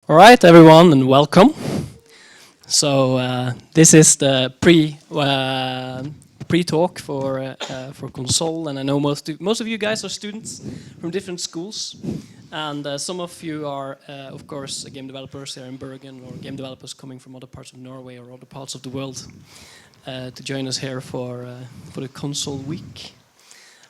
All right, everyone, and welcome. So this is the pre-talk for Konsoll, and I know most of you guys are students from different schools, and some of you are, of course, game developers here in Bergen, or game developers coming from other parts of Norway or other parts of the world to join us here for the Konsoll week.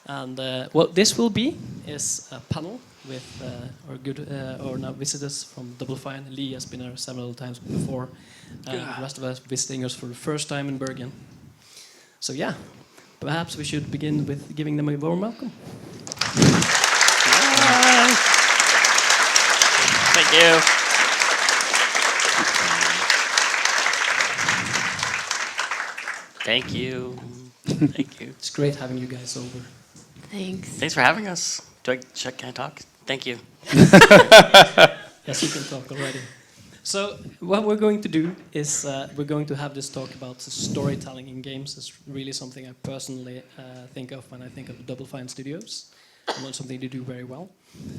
And what this will be is a panel with our good or now visitors from Double Fine. Lee has been here several times before, and the rest of us visiting us for the first time in Bergen. So yeah, perhaps we should begin with giving them a warm welcome. Thank you. Thank you. Thank you. It's great having you guys over. Thanks. Thanks for having us. Can I talk? Thank you. Yes, you can talk already. So what we're going to do is we're going to have this talk about storytelling in games. It's really something I personally think of when I think of Double Fine Studios. And it's something they do very well,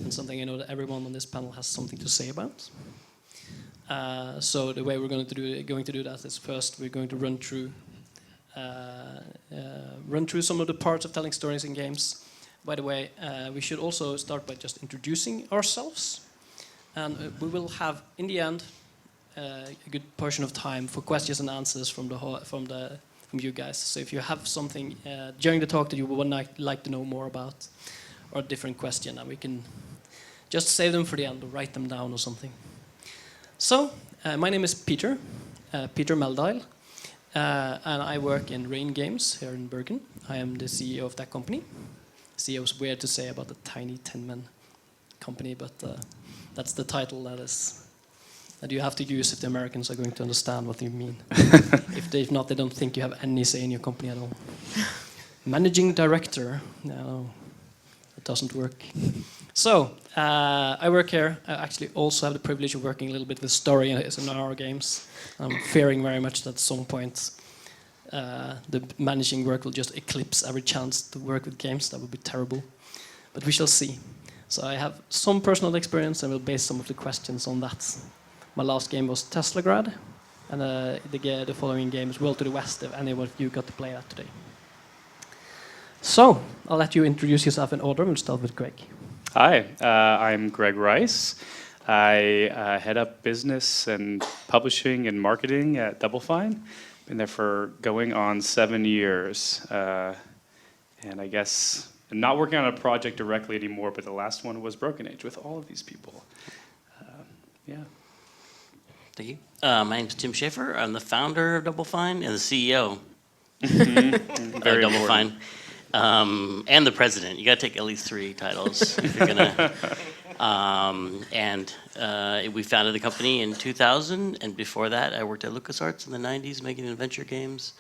and something I know that everyone on this panel has something to say about. So the way we're going to do that is first we're going to run through some of the parts of telling stories in games. By the way, we should also start by just introducing ourselves, and we will have in the end a good portion of time for questions and answers from you guys. So if you have something during the talk that you would like to know more about, or a different question, and we can just save them for the end or write them down or something. So my name is Peter Meldal. And I work in Rain Games here in Bergen. I am the CEO of that company. CEO is weird to say about a tiny 10-man company, but that's the title that you have to use if the Americans are going to understand what you mean. If not, they don't think you have any say in your company at all. Managing director, no, it doesn't work. So I work here. I actually also have the privilege of working a little bit with story in our games. I'm fearing very much that at some point the managing work will just eclipse every chance to work with games. That would be terrible, but we shall see. So I have some personal experience, and will base some of the questions on that. My last game was Teslagrad, and the following game is World to the West, if any of you got to play that today. So I'll let you introduce yourself in order. We'll start with Greg. Hi, I'm Greg Rice. I head up business and publishing and marketing at Double Fine. Been there for going on 7 years. And I guess I'm not working on a project directly anymore, but the last one was Broken Age with all of these people. Yeah. Thank you. My name's Tim Schafer. I'm the founder of Double Fine and the CEO Very Double important. Fine. And the president. You got to take at least 3 titles if you're gonna. We founded the company in 2000, and before that, I worked at LucasArts in the 90s, making adventure games,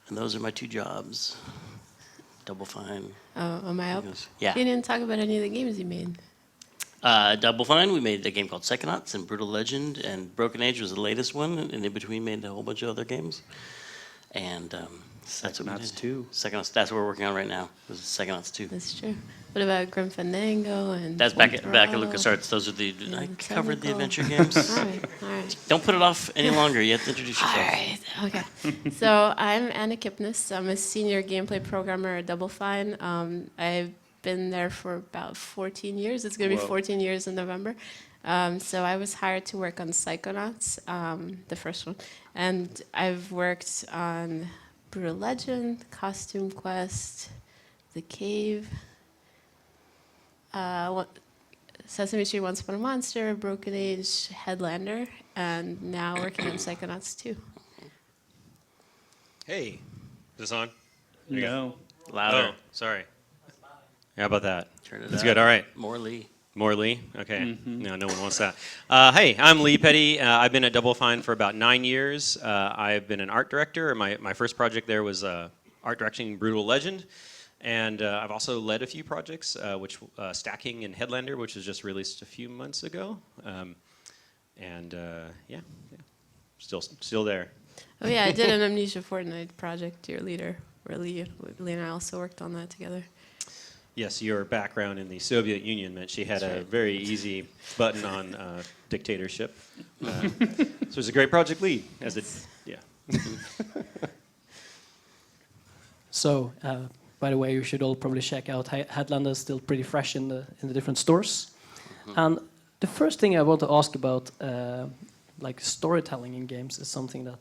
and those are my 2 jobs. Double Fine. Oh, am I up? Yeah. You didn't talk about any of the games you made. Double Fine. We made a game called Psychonauts and Brutal Legend, and Broken Age was the latest one, and in between made a whole bunch of other games. And that's what we did. Psychonauts 2. That's what we're working on right now. This is Psychonauts 2. That's true. What about Grim Fandango and? That's back at LucasArts. Those are I covered the adventure games. All right. Don't put it off any longer. You have to introduce yourself. All right. Okay. So I'm Anna Kipnis. I'm a senior gameplay programmer at Double Fine. I've been there for about 14 years. It's going to be 14 years in November. So I was hired to work on Psychonauts, the first one, and I've worked on Brutal Legend, Costume Quest, The Cave, Sesame Street Once Upon a Monster, Broken Age, Headlander, and now working on Psychonauts 2. Hey, is this on? No. Louder. Oh, sorry. How about that? Turn it That's up. good. All right. More Lee. More Lee? Okay. No one wants that. Hey, I'm Lee Petty. I've been at Double Fine for about 9 years. I've been an art director. My first project there was art directing Brutal Legend. And I've also led a few projects, Stacking and Headlander, which was just released a few months ago. Yeah, still there. Oh yeah, I did an Amnesia Fortnite project, your leader, where Lee and I also worked on that together. Yes, your background in the Soviet Union meant she had a very easy button on dictatorship. So it was a great project lead. So, by the way, you should all probably check out Headlander is still pretty fresh in the different stores. And the first thing I want to ask about, like storytelling in games, is something that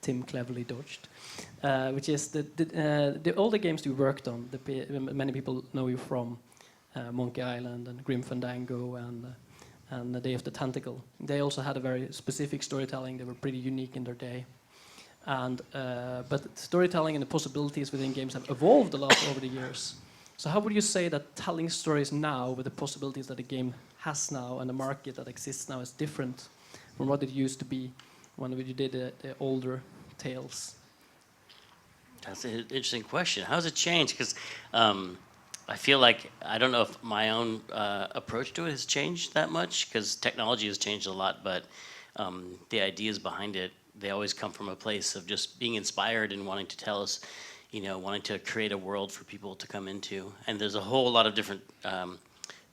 Tim cleverly dodged, which is the older games you worked on. Many people know you from Monkey Island and Grim Fandango and The Day of the Tentacle. They also had a very specific storytelling. They were pretty unique in their day. But storytelling and the possibilities within games have evolved a lot over the years. So how would you say that telling stories now with the possibilities that a game has now and the market that exists now is different from what it used to be when you did the older tales? That's an interesting question. How has it changed? Because I feel like, I don't know if my own approach to it has changed that much, because technology has changed a lot, but the ideas behind it, they always come from a place of just being inspired and wanting to tell us, wanting to create a world for people to come into. And there's a whole lot of different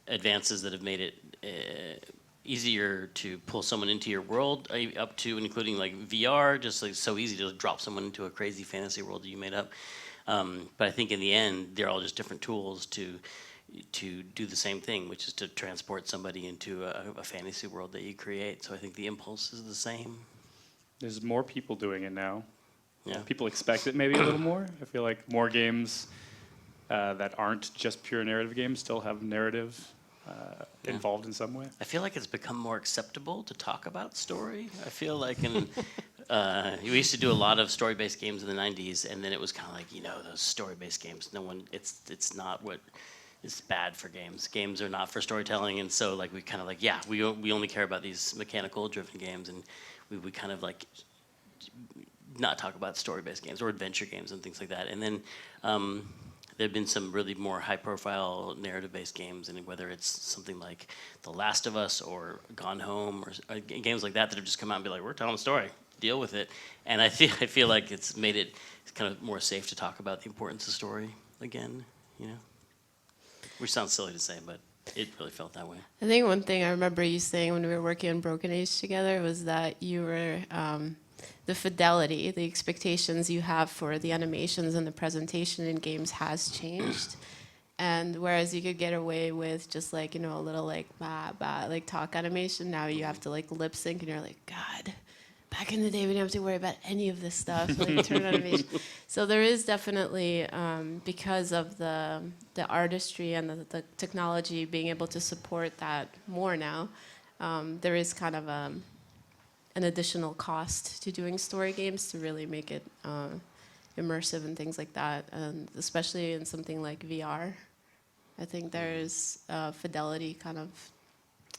advances that have made it easier to pull someone into your world, up to and including like VR, just like so easy to drop someone into a crazy fantasy world that you made up. But I think in the end, they're all just different tools to do the same thing, which is to transport somebody into a fantasy world that you create. So I think the impulse is the same. There's more people doing it now. Yeah. People expect it maybe a little more. I feel like more games that aren't just pure narrative games still have narrative involved in some way. I feel like it's become more acceptable to talk about story. I feel like we used to do a lot of story-based games in the 90s, and then it was kind of like, those story-based games, it's not what is bad for games. Games are not for storytelling, and so like we kind of like, we only care about these mechanical-driven games, and we would kind of like not talk about story-based games or adventure games and things like that. And then there have been some really more high-profile narrative-based games, and whether it's something like The Last of Us or Gone Home or games like that have just come out and be like, we're telling a story, deal with it. And I feel like it's made it kind of more safe to talk about the importance of story again, Which sounds silly to say, but it really felt that way. I think one thing I remember you saying when we were working on Broken Age together was that you were the fidelity, the expectations you have for the animations and the presentation in games has changed. And whereas you could get away with just like, a little like like talk animation, now you have to like lip sync and you're like, God, back in the day we didn't have to worry about any of this stuff, like turn animation. So there is definitely, because of the artistry and the technology being able to support that more now, there is kind of an additional cost to doing story games to really make it immersive and things like that, and especially in something like VR. I think there's fidelity kind of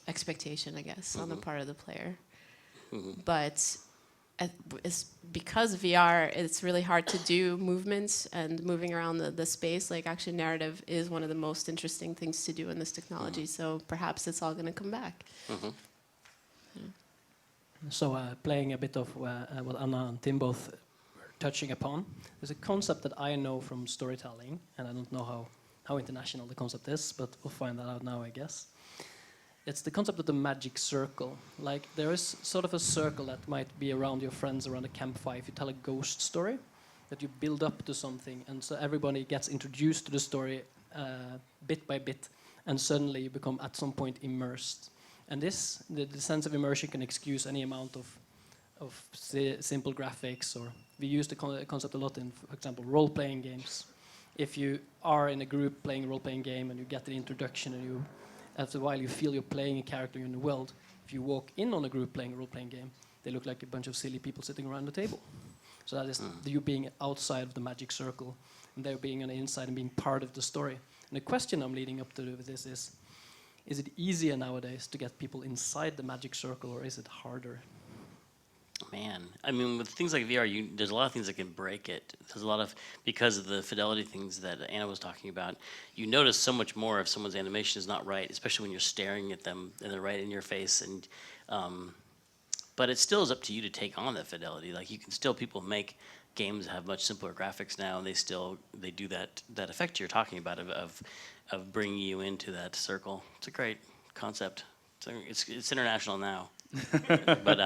expectation, I guess, on the part of the player. But it's because VR, it's really hard to do movements and moving around the space. Like actually narrative is one of the most interesting things to do in this technology. So perhaps it's all going to come back. So playing a bit of what Anna and Tim both were touching upon, there's a concept that I know from storytelling, and I don't know how international the concept is, but we'll find that out now, I guess. It's the concept of the magic circle. Like there is sort of a circle that might be around your friends around a campfire. If you tell a ghost story, that you build up to something, and so everybody gets introduced to the story bit by bit, and suddenly you become at some point immersed. And the sense of immersion can excuse any amount of simple graphics, or we use the concept a lot in, for example, role-playing games. If you are in a group playing a role-playing game and you get the introduction and after a while you feel you're playing a character in the world, if you walk in on a group playing a role-playing game, they look like a bunch of silly people sitting around the table. So that is you being outside of the magic circle, and they're being on the inside and being part of the story. And the question I'm leading up to with this is it easier nowadays to get people inside the magic circle, or is it harder? Man, I mean, with things like VR, there's a lot of things that can break it. There's a lot of, because of the fidelity things that Anna was talking about, you notice so much more if someone's animation is not right, especially when you're staring at them and they're right in your face. And but it still is up to you to take on that fidelity. Like people make games that have much simpler graphics now, and they do that effect you're talking about of of bringing you into that circle. It's a great concept. It's international now. But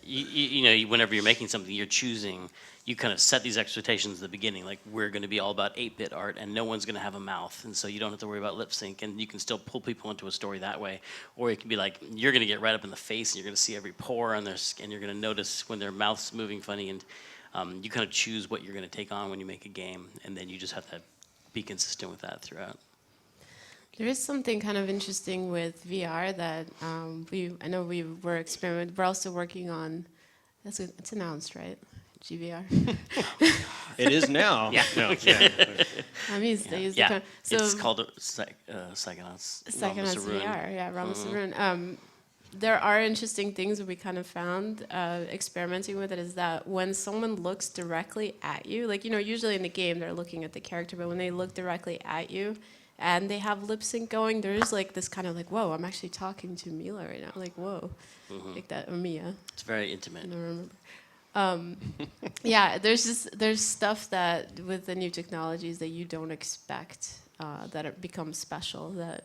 you know, whenever you're making something, you're choosing. You kind of set these expectations at the beginning, like we're going to be all about 8-bit art, and no one's going to have a mouth, and so you don't have to worry about lip sync, and you can still pull people into a story that way. Or it can be like you're going to get right up in the face, and you're going to see every pore on their skin. You're going to notice when their mouth's moving funny, and you kind of choose what you're going to take on when you make a game, and then you just have to be consistent with that throughout. There is something kind of interesting with VR that I know we were experimenting. We're also working on. It's announced, right? GVR. It is now. Yeah. No, Okay. I mean, they use the Yeah. term. So It's called Psychonauts. Psychonauts VR, yeah, Ramos Rune. There are interesting things that we kind of found experimenting with it is that when someone looks directly at you, like, you know, usually in the game they're looking at the character, but when they look directly at you and they have lip sync going, there's like this kind of like, whoa, I'm actually talking to Mila right now. Like, whoa, like that, or Mia. It's very intimate. I don't remember. Yeah, there's stuff that with the new technologies that you don't expect that it becomes special that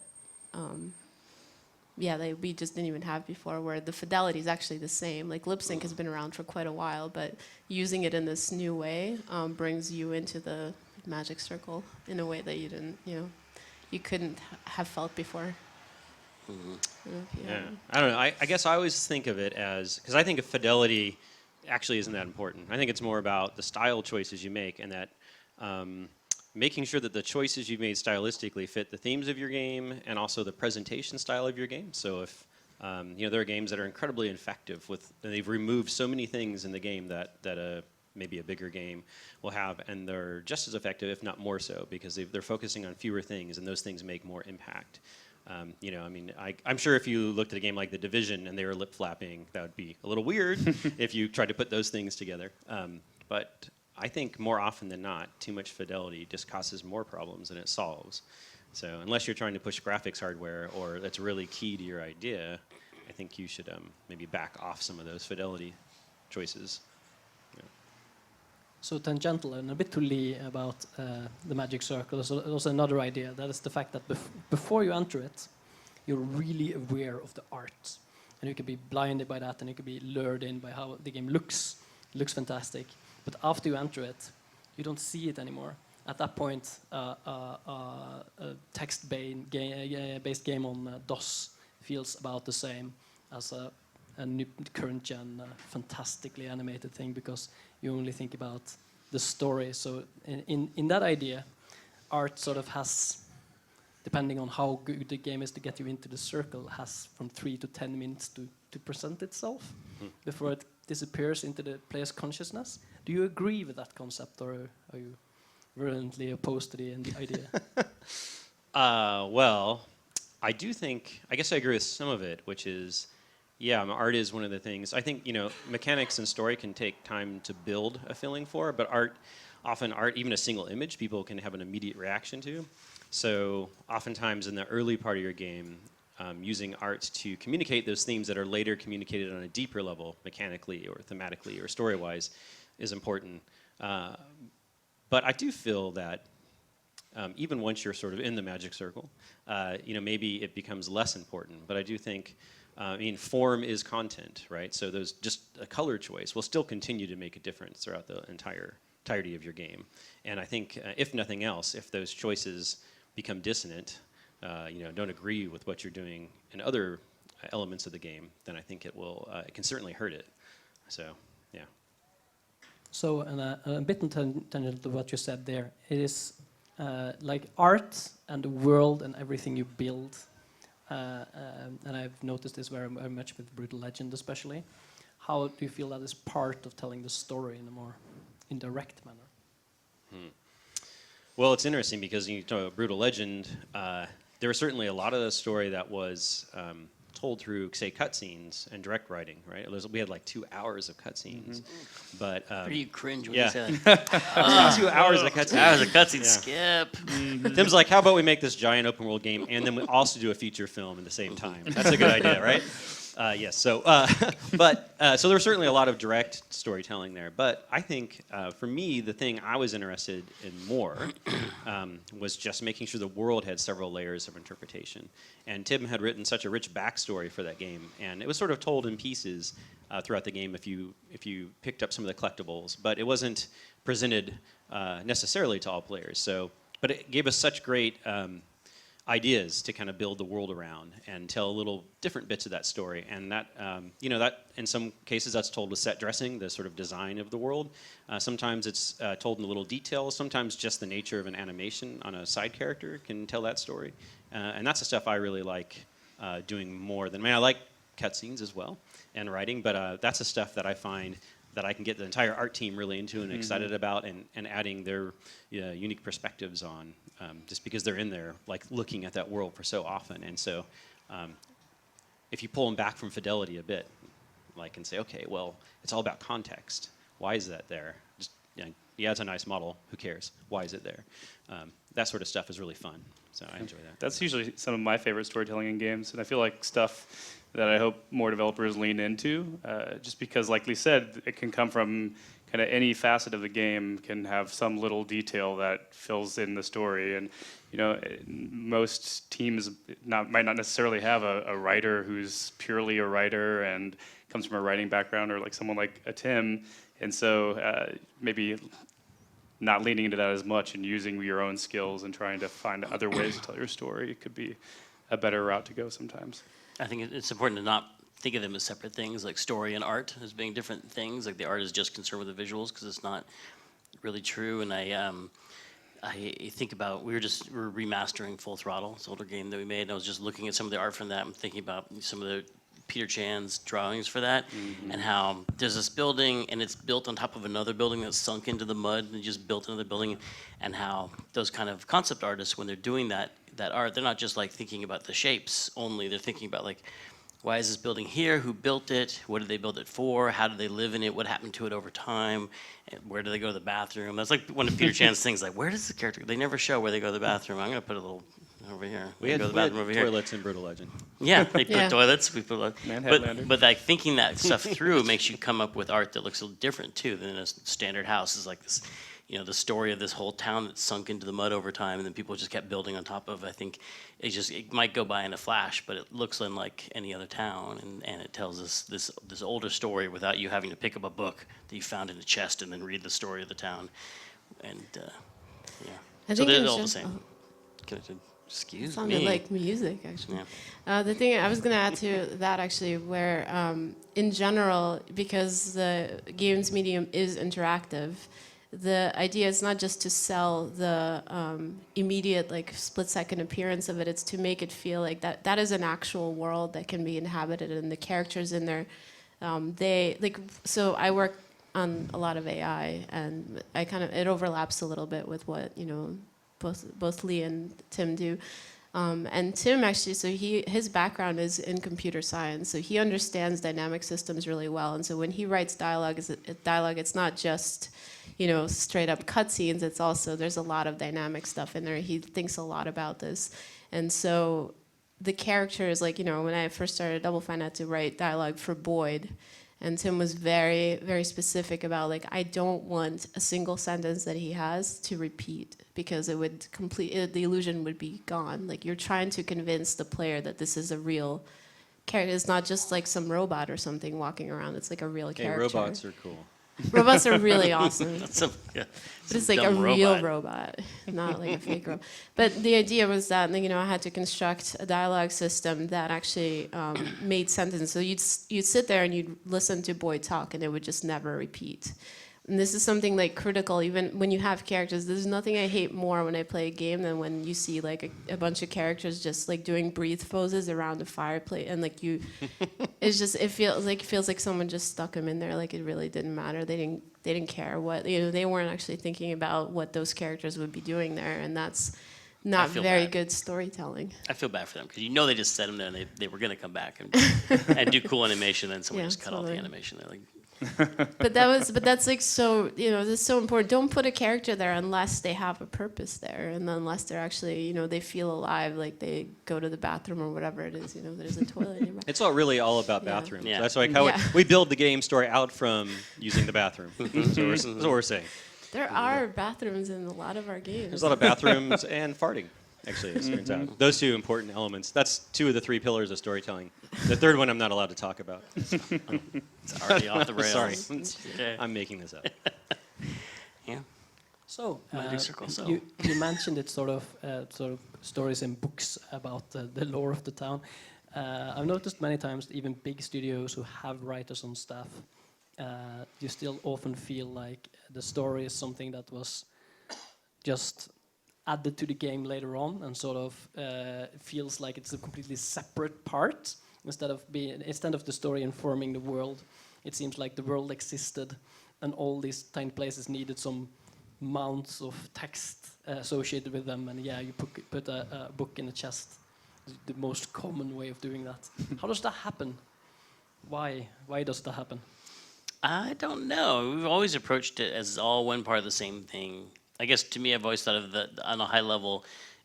that we just didn't even have before, where the fidelity is actually the same. Like lip sync has been around for quite a while, but using it in this new way brings you into the magic circle in a way that you didn't, you couldn't have felt before. Yeah, I don't know. I guess I always think of it as, because I think of fidelity actually isn't that important. I think it's more about the style choices you make, and that making sure that the choices you've made stylistically fit the themes of your game and also the presentation style of your game. So if there are games that are incredibly effective and they've removed so many things in the game that maybe a bigger game will have, and they're just as effective, if not more so, because they're focusing on fewer things, and those things make more impact. I'm sure if you looked at a game like The Division and they were lip flapping, that would be a little weird if you tried to put those things together. But I think more often than not, too much fidelity just causes more problems than it solves. So unless you're trying to push graphics hardware or that's really key to your idea, I think you should maybe back off some of those fidelity choices. So tangential and a bit to Lee about the magic circle. There's also another idea. That is the fact that before you enter it, you're really aware of the art. And you can be blinded by that, and you can be lured in by how the game looks. It looks fantastic. But after you enter it, you don't see it anymore. At that point, a text-based game on DOS feels about the same as a new current-gen fantastically animated thing, because you only think about the story. So in that idea, art sort of has, depending on how good the game is to get you into the circle, has from 3 to 10 minutes to present itself before it disappears into the player's consciousness. Do you agree with that concept, or are you virulently opposed to the idea? Well, I guess I agree with some of it, which is, art is one of the things. I think, mechanics and story can take time to build a feeling for, but art, even a single image, people can have an immediate reaction to. So oftentimes in the early part of your game, using art to communicate those themes that are later communicated on a deeper level, mechanically or thematically or story-wise, is important. But I do feel that even once you're sort of in the magic circle, maybe it becomes less important. But I do think, form is content, right? So just a color choice will still continue to make a difference throughout the entirety of your game. And I think, if nothing else, if those choices become dissonant, don't agree with what you're doing in other elements of the game, then I think it can certainly hurt it. So, yeah. So, a bit tangent to what you said there, it is like art and the world and everything you build, and I've noticed this very, very much with Brutal Legend especially. How do you feel that is part of telling the story in a more indirect manner? Well, it's interesting because you talk about Brutal Legend, there was certainly a lot of the story that was told through, say, cutscenes and direct writing, right? We had like 2 hours of cutscenes, but You cringe when you say that. 2 hours of cutscenes. Hours of cutscenes, skip. Tim's like, how about we make this giant open world game and then we also do a feature film at the same time? That's a good idea, right? Yes. So, so there was certainly a lot of direct storytelling there. But I think for me, the thing I was interested in more was just making sure the world had several layers of interpretation. And Tim had written such a rich backstory for that game, and it was sort of told in pieces throughout the game if you picked up some of the collectibles. But it wasn't presented necessarily to all players. So, but it gave us such great ideas to kind of build the world around and tell little different bits of that story. And that, that in some cases that's told with set dressing, the sort of design of the world. Sometimes it's told in the little details. Sometimes just the nature of an animation on a side character can tell that story. And that's the stuff I really like doing more than, I like cutscenes as well and writing, but that's the stuff that I find that I can get the entire art team really into and excited about, and adding their unique perspectives on, just because they're in there, like looking at that world for so often. And so, if you pull them back from fidelity a bit, like and say, okay, well, it's all about context. Why is that there? Just yeah, it's a nice model. Who cares? Why is it there? That sort of stuff is really fun. So I enjoy that. That's usually some of my favorite storytelling in games, and I feel like stuff that I hope more developers lean into, just because, like Lee said, it can come from kind of any facet of the game, can have some little detail that fills in the story. And most teams might not necessarily have a writer who's purely a writer and comes from a writing background, or like someone like a Tim. And so maybe not leaning into that as much and using your own skills and trying to find other ways to tell your story could be a better route to go sometimes. I think it's important to not think of them as separate things, like story and art as being different things. Like the art is just concerned with the visuals, because it's not really true. And I think about, we were remastering Full Throttle, this older game that we made, and I was just looking at some of the art from that and thinking about some of the Peter Chan's drawings for that, and how there's this building and it's built on top of another building that's sunk into the mud and just built another building, and how those kind of concept artists, when they're doing that art, they're not just like thinking about the shapes only, they're thinking about like, why is this building here? Who built it? What did they build it for? How did they live in it? What happened to it over time? And where do they go to the bathroom? That's like one of Peter Chan's things, like, where does the character, they never show where they go to the bathroom. I'm gonna put a little over here. We had go to the bathroom over here. toilets in Brutal Legend. Yeah, they put Yeah. toilets. We put, Headlander. but like thinking that stuff through makes you come up with art that looks a little different too than a standard house. Is like this, the story of this whole town that sunk into the mud over time, and then people just kept building on top of. I think it might go by in a flash, but it looks unlike any other town, and it tells us this older story without you having to pick up a book that you found in a chest and then read the story of the town, and yeah. I So think it they're was all the just- same. Excuse Sounded me. like music, actually. Yeah. The thing I was going to add to that, actually, where in general, because the games medium is interactive, the idea is not just to sell the immediate, like, split-second appearance of it. It's to make it feel like that is an actual world that can be inhabited, and the characters in there, so I work on a lot of AI, and it overlaps a little bit with what, both Lee and Tim do. And Tim actually, so his background is in computer science, so he understands dynamic systems really well. And so when he writes dialogue, it's not just, straight up cutscenes. It's also, there's a lot of dynamic stuff in there. He thinks a lot about this. And so the characters, like, when I first started Double Fine, I had to write dialogue for Boyd. And Tim was very, very specific about, like, I don't want a single sentence that he has to repeat, because it would the illusion would be gone. Like, you're trying to convince the player that this is a real character. It's not just like some robot or something walking around. It's like a real Hey, character. robots are cool. Robots are really awesome. Yeah. But it's like a real robot, not like a fake robot. But the idea was that, I had to construct a dialogue system that actually made sentences. So you'd sit there and you'd listen to Boyd talk, and it would just never repeat. And this is something like critical, even when you have characters. There's nothing I hate more when I play a game than when you see like a bunch of characters just like doing breathe poses around the fireplace, and like it feels like someone just stuck them in there. Like, it really didn't matter. They didn't care what, they weren't actually thinking about what those characters would be doing there, and that's not very good storytelling. I feel bad for them, because they just set them there and they were going to come back and do cool animation, and someone just cut off the animation. They're like, But that's like so, this is so important. Don't put a character there unless they have a purpose there, and unless they're actually, they feel alive, like they go to the bathroom or whatever it is, there's a toilet nearby. It's all really all about Yeah. bathrooms. Yeah. That's like how Yeah. we build the game story out from using the bathroom. That's what we're saying. There are bathrooms in a lot of our games. There's a lot of bathrooms and farting, actually, as it turns out. Those two important elements. That's 2 of the 3 pillars of storytelling. The third one I'm not allowed to talk about. It's already off the rails. Sorry. Okay. I'm making this up. Yeah. So, Magic Circle, so. you mentioned it sort of stories in books about the lore of the town. I've noticed many times, even big studios who have writers on staff, you still often feel like the story is something that was just added to the game later on, and sort of feels like it's a completely separate part instead of the story informing the world. It seems like the world existed, and all these tiny places needed some mounts of text associated with them. And yeah, you put a book in a chest. The most common way of doing that. How does that happen? Why does that happen? I don't know. We've always approached it as all one part of the same thing. I guess to me, I've always thought of on a high level,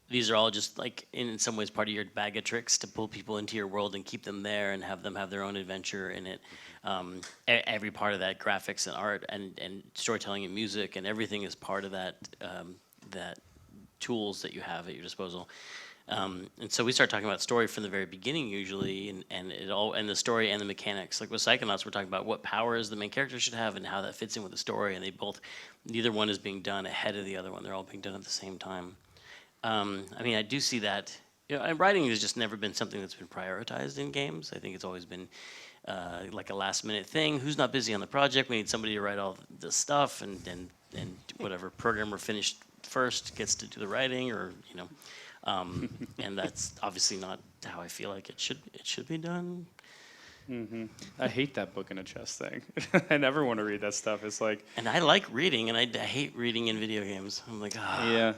these are all just like in some ways part of your bag of tricks to pull people into your world and keep them there and have them have their own adventure in it. Every part of that, graphics and art and storytelling and music and everything is part of that that tools that you have at your disposal. And so we start talking about story from the very beginning usually, and the story and the mechanics. Like with Psychonauts, we're talking about what powers the main character should have and how that fits in with the story. And neither one is being done ahead of the other one. They're all being done at the same time. I mean, I do see that. And writing has just never been something that's been prioritized in games. I think it's always been like a last-minute thing. Who's not busy on the project? We need somebody to write all the stuff, and whatever programmer finished first gets to do the writing, or and that's obviously not how I feel like it should be done. Mm-hmm. I hate that book in a chest thing. I never want to read that stuff. It's like, And I like reading, and I hate reading in video games. I'm like, yeah.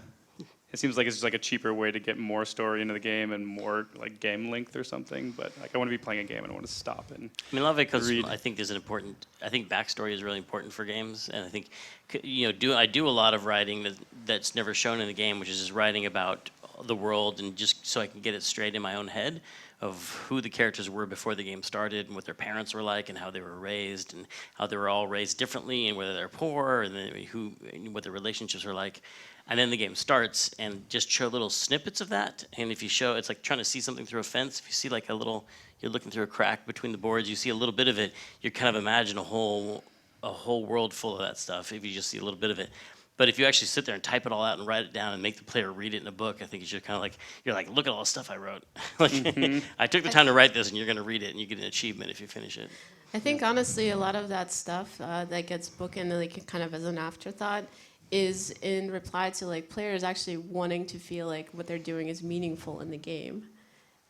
It seems like it's just like a cheaper way to get more story into the game and more like game length or something. But like I want to be playing a game and I want to stop and I mean, a lot of it because read. I think there's I think backstory is really important for games, and I think I do a lot of writing that's never shown in the game, which is just writing about the world and just so I can get it straight in my own head of who the characters were before the game started and what their parents were like and how they were raised and how they were all raised differently and whether they're poor and then what their relationships are like. And then the game starts and just show little snippets of that. And if you show, it's like trying to see something through a fence. If you see like you're looking through a crack between the boards, you see a little bit of it, you kind of imagine a whole world full of that stuff if you just see a little bit of it. But if you actually sit there and type it all out and write it down and make the player read it in a book, I think it's just kind of like, you're like, look at all the stuff I wrote. I took the time to write this, and you're going to read it, and you get an achievement if you finish it. I think honestly, a lot of that stuff that gets bookended like kind of as an afterthought is in reply to like players actually wanting to feel like what they're doing is meaningful in the game,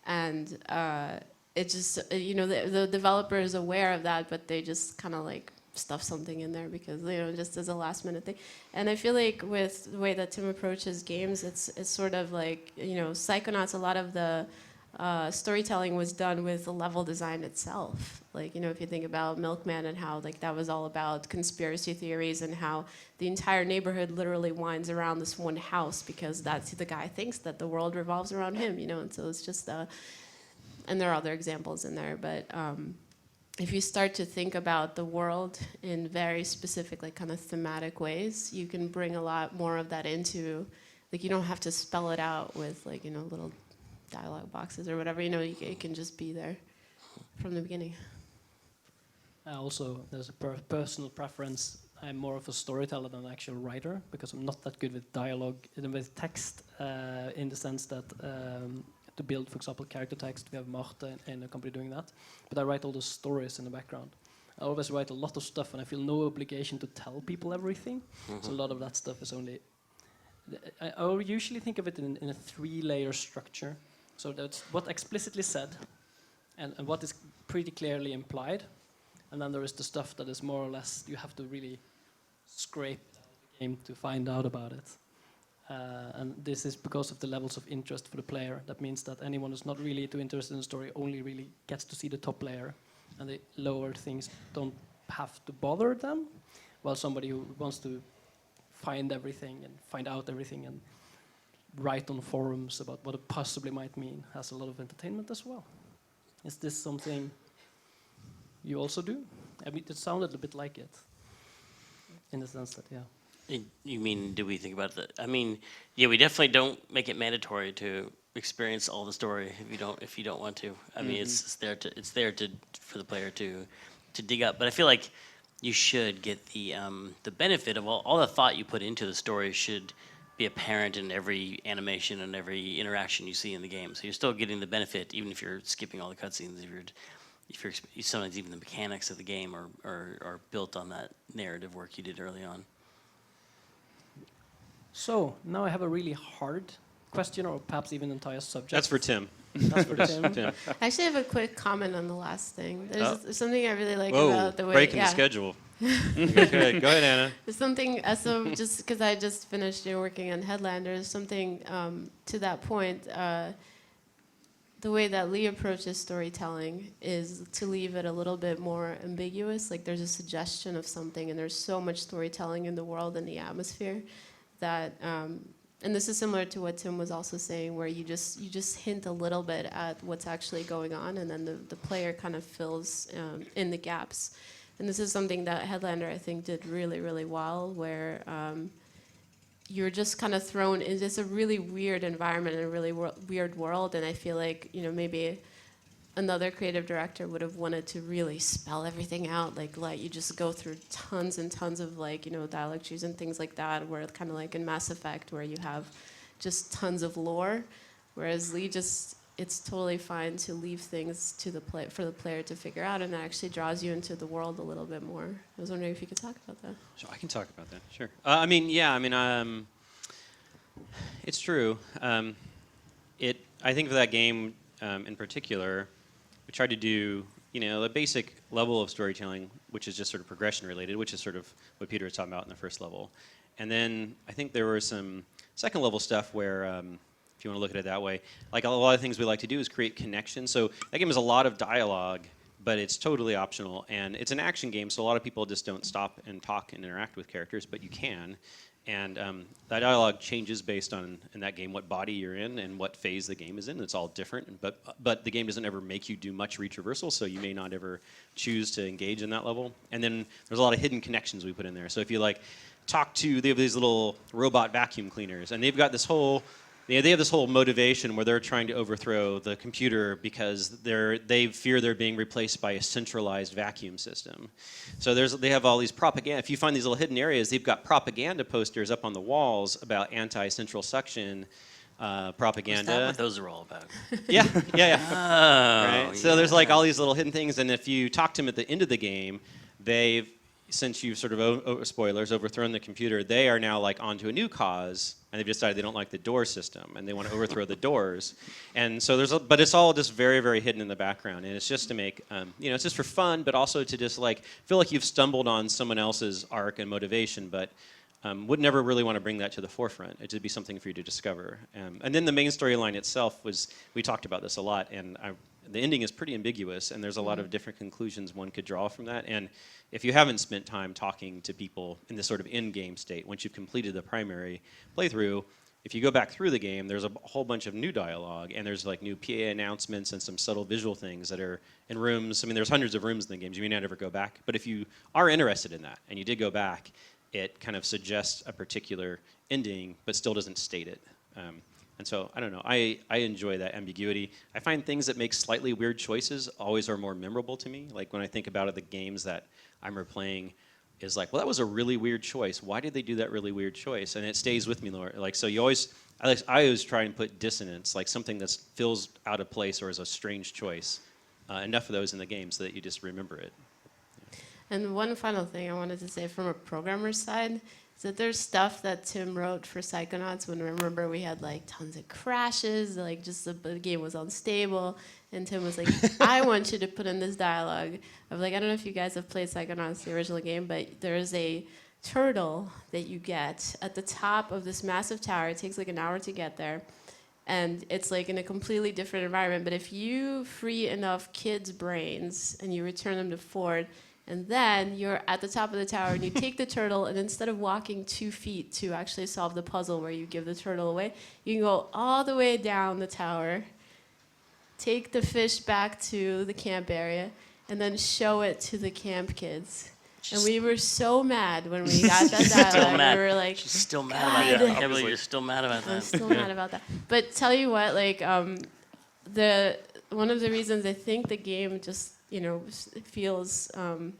and it just the developer is aware of that, but they just kind of like stuff something in there because just as a last minute thing. And I feel like with the way that Tim approaches games, it's sort of like Psychonauts. A lot of the storytelling was done with the level design itself. Like if you think about Milkman and how like that was all about conspiracy theories and how the entire neighborhood literally winds around this one house because that's the guy thinks that the world revolves around him. And so it's just and there are other examples in there, but if you start to think about the world in very specific, like kind of thematic ways, you can bring a lot more of that into, like you don't have to spell it out with like, little dialogue boxes or whatever, it can just be there from the beginning. Also, there's a personal preference. I'm more of a storyteller than an actual writer because I'm not that good with dialogue, with text, in the sense that to build, for example, character text. We have Marta in the company doing that. But I write all the stories in the background. I always write a lot of stuff and I feel no obligation to tell people everything. Mm-hmm. So a lot of that stuff is only... I usually think of it in a 3-layer structure. So that's what explicitly said and what is pretty clearly implied. And then there is the stuff that is more or less, you have to really scrape the game to find out about it. And this is because of the levels of interest for the player. That means that anyone who's not really too interested in the story only really gets to see the top layer, and the lower things don't have to bother them, while somebody who wants to find everything and find out everything and write on forums about what it possibly might mean has a lot of entertainment as well. Is this something you also do? I mean, it sounded a bit like it, in the sense that, yeah. You mean, do we think about that? I mean, yeah, we definitely don't make it mandatory to experience all the story if you don't want to. I mean, it's there for the player to dig up. But I feel like you should get the benefit of all the thought you put into the story should be apparent in every animation and every interaction you see in the game. So you're still getting the benefit, even if you're skipping all the cutscenes. If you're sometimes even the mechanics of the game are built on that narrative work you did early on. So now I have a really hard question, or perhaps even entire subject. That's for Tim. That's for Tim. Tim. I actually have a quick comment on the last thing. There's something I really like Whoa, about the way. breaking the schedule. Okay, go ahead, Anna. There's something, so just because I just finished working on Headlander, there's something to that point. The way that Lee approaches storytelling is to leave it a little bit more ambiguous. Like there's a suggestion of something, and there's so much storytelling in the world and the atmosphere that, and this is similar to what Tim was also saying, where you just hint a little bit at what's actually going on, and then the player kind of fills in the gaps. And this is something that Headlander, I think, did really, really well, where you're just kind of thrown into a really weird environment and a really weird world. And I feel like, maybe another creative director would have wanted to really spell everything out, like let you just go through tons and tons of dialogue trees and things like that, where kind of like in Mass Effect, where you have just tons of lore, whereas Lee it's totally fine to leave things to for the player to figure out, and that actually draws you into the world a little bit more. I was wondering if you could talk about that. Sure, I can talk about that. Sure. It's true. I think for that game in particular, we tried to do the basic level of storytelling, which is just sort of progression related, which is sort of what Peter was talking about in the first level, and then I think there were some second level stuff where. If you want to look at it that way. Like a lot of things we like to do is create connections. So that game has a lot of dialogue, but it's totally optional. And it's an action game, so a lot of people just don't stop and talk and interact with characters, but you can. And that dialogue changes based on, in that game, what body you're in and what phase the game is in. It's all different, but the game doesn't ever make you do much retraversal, so you may not ever choose to engage in that level. And then there's a lot of hidden connections we put in there. So if you they have these little robot vacuum cleaners, and they've got this whole they have this whole motivation where they're trying to overthrow the computer because they fear they're being replaced by a centralized vacuum system. So they have all these propaganda. If you find these little hidden areas, they've got propaganda posters up on the walls about anti-central suction propaganda. Is that what those are all about? Yeah. Oh, right. So there's all these little hidden things, and if you talk to them at the end of the game, since you've sort of spoilers overthrown the computer, they are now onto a new cause, and they've decided they don't like the door system and they want to overthrow the doors. And so but it's all just very, very hidden in the background, and it's just to make it's just for fun, but also to just feel like you've stumbled on someone else's arc and motivation, but would never really want to bring that to the forefront. It would be something for you to discover. And then the main storyline itself we talked about this a lot, and the ending is pretty ambiguous, and there's a lot of different conclusions one could draw from that. And if you haven't spent time talking to people in this sort of end-game state, once you've completed the primary playthrough, if you go back through the game, there's a whole bunch of new dialogue, and there's new PA announcements and some subtle visual things that are in rooms. I mean, there's hundreds of rooms in the games. You may not ever go back, but if you are interested in that and you did go back, it kind of suggests a particular ending, but still doesn't state it. And so, I don't know, I enjoy that ambiguity. I find things that make slightly weird choices always are more memorable to me. Like when I think about the games that I'm replaying, is well, that was a really weird choice. Why did they do that really weird choice? And it stays with me, Laura. So I always try and put dissonance, something that feels out of place or is a strange choice. Enough of those in the game so that you just remember it. And one final thing I wanted to say from a programmer's side is that there's stuff that Tim wrote for Psychonauts when, remember, we had tons of crashes, just the game was unstable, and Tim was like, I want you to put in this dialogue of I don't know if you guys have played Psychonauts, the original game, but there is a turtle that you get at the top of this massive tower. It takes an hour to get there, and it's in a completely different environment, but if you free enough kids' brains and you return them to Ford, And then you're at the top of the tower and you take the turtle, and instead of walking 2 feet to actually solve the puzzle where you give the turtle away, you can go all the way down the tower, take the fish back to the camp area, and then show it to the camp kids. And we were so mad when we got that dialogue. We were like, she's still mad about that. I can't believe you're still mad about that. I'm still mad about that. But tell you what, like, one of the reasons I think the game just, feels, I don't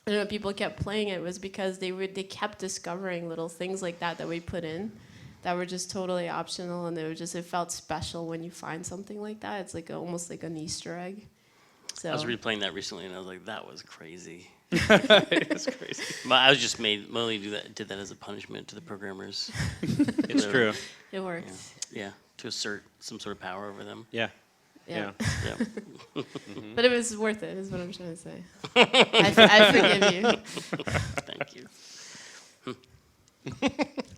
know, people kept playing it was because they kept discovering little things like that we put in that were just totally optional, and it felt special when you find something like that. It's like almost like an Easter egg. So. I was replaying that recently, and I was like, that was crazy. It was crazy. But I was just Molly did that as a punishment to the programmers. It's true. It worked. Yeah, to assert some sort of power over them. Yeah. Yeah. Yeah. But it was worth it, is what I'm trying to say. I forgive you. Thank you.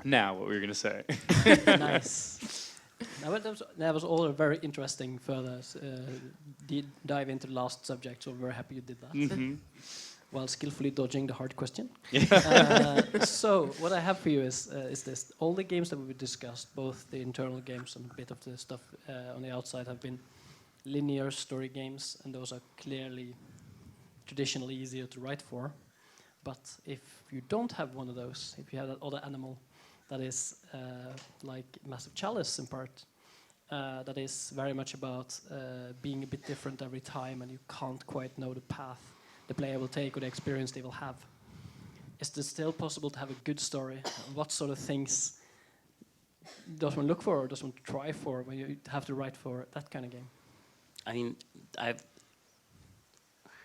Now, what were you going to say? Nice. That was all very interesting further dive into the last subject, so I'm very happy you did that. While skillfully dodging the hard question. So what I have for you is this. All the games that we've discussed, both the internal games and a bit of the stuff on the outside, have been linear story games, and those are clearly traditionally easier to write for. But if you don't have one of those, if you have that other animal that is like Massive Chalice in part, that is very much about being a bit different every time, and you can't quite know the path the player will take or the experience they will have. Is it still possible to have a good story? What sort of things does one look for or does one try for when you have to write for that kind of game? I mean,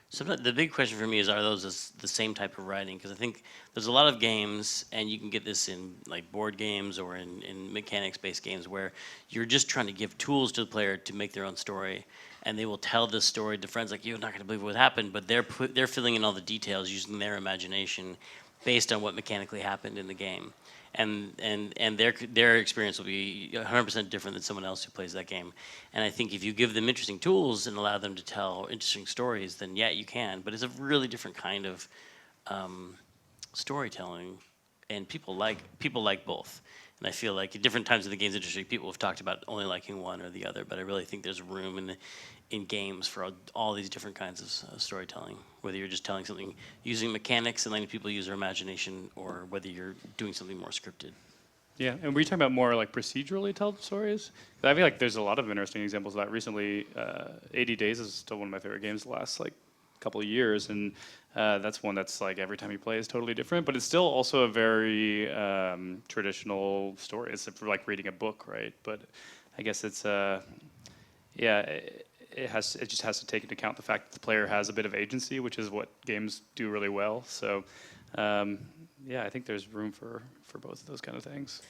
sometimes the big question for me is, are those the same type of writing? Because I think there's a lot of games, and you can get this in like board games or in mechanics-based games, where you're just trying to give tools to the player to make their own story, and they will tell this story to friends like, you're not going to believe what happened, but they're filling in all the details using their imagination based on what mechanically happened in the game. And their experience will be 100% different than someone else who plays that game. And I think if you give them interesting tools and allow them to tell interesting stories, then yeah, you can. But it's a really different kind of storytelling, and people like both. And I feel like at different times in the games industry, people have talked about only liking one or the other. But I really think there's room in games for all these different kinds of storytelling, whether you're just telling something using mechanics and letting people use their imagination, or whether you're doing something more scripted. Yeah, and were you talking about more like procedurally told stories? 'Cause I feel like there's a lot of interesting examples of that. Recently, 80 Days is still one of my favorite games the last like couple of years, and that's one that's like every time you play is totally different, but it's still also a very traditional story. It's like reading a book, right? But I guess it's it just has to take into account the fact that the player has a bit of agency, which is what games do really well. So I think there's room for both of those kind of things.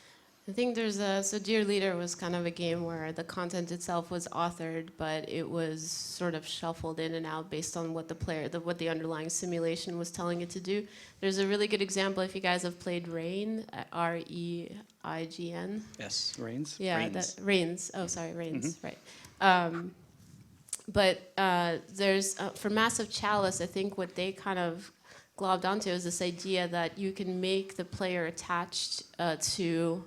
I think so Dear Leader was kind of a game where the content itself was authored, but it was sort of shuffled in and out based on what what the underlying simulation was telling it to do. There's a really good example if you guys have played Reign, R-E-I-G-N. Yes. Reigns? Yeah, Reigns. Oh, sorry, Reigns, right. But there's, for Massive Chalice, I think what they kind of globbed onto is this idea that you can make the player attached to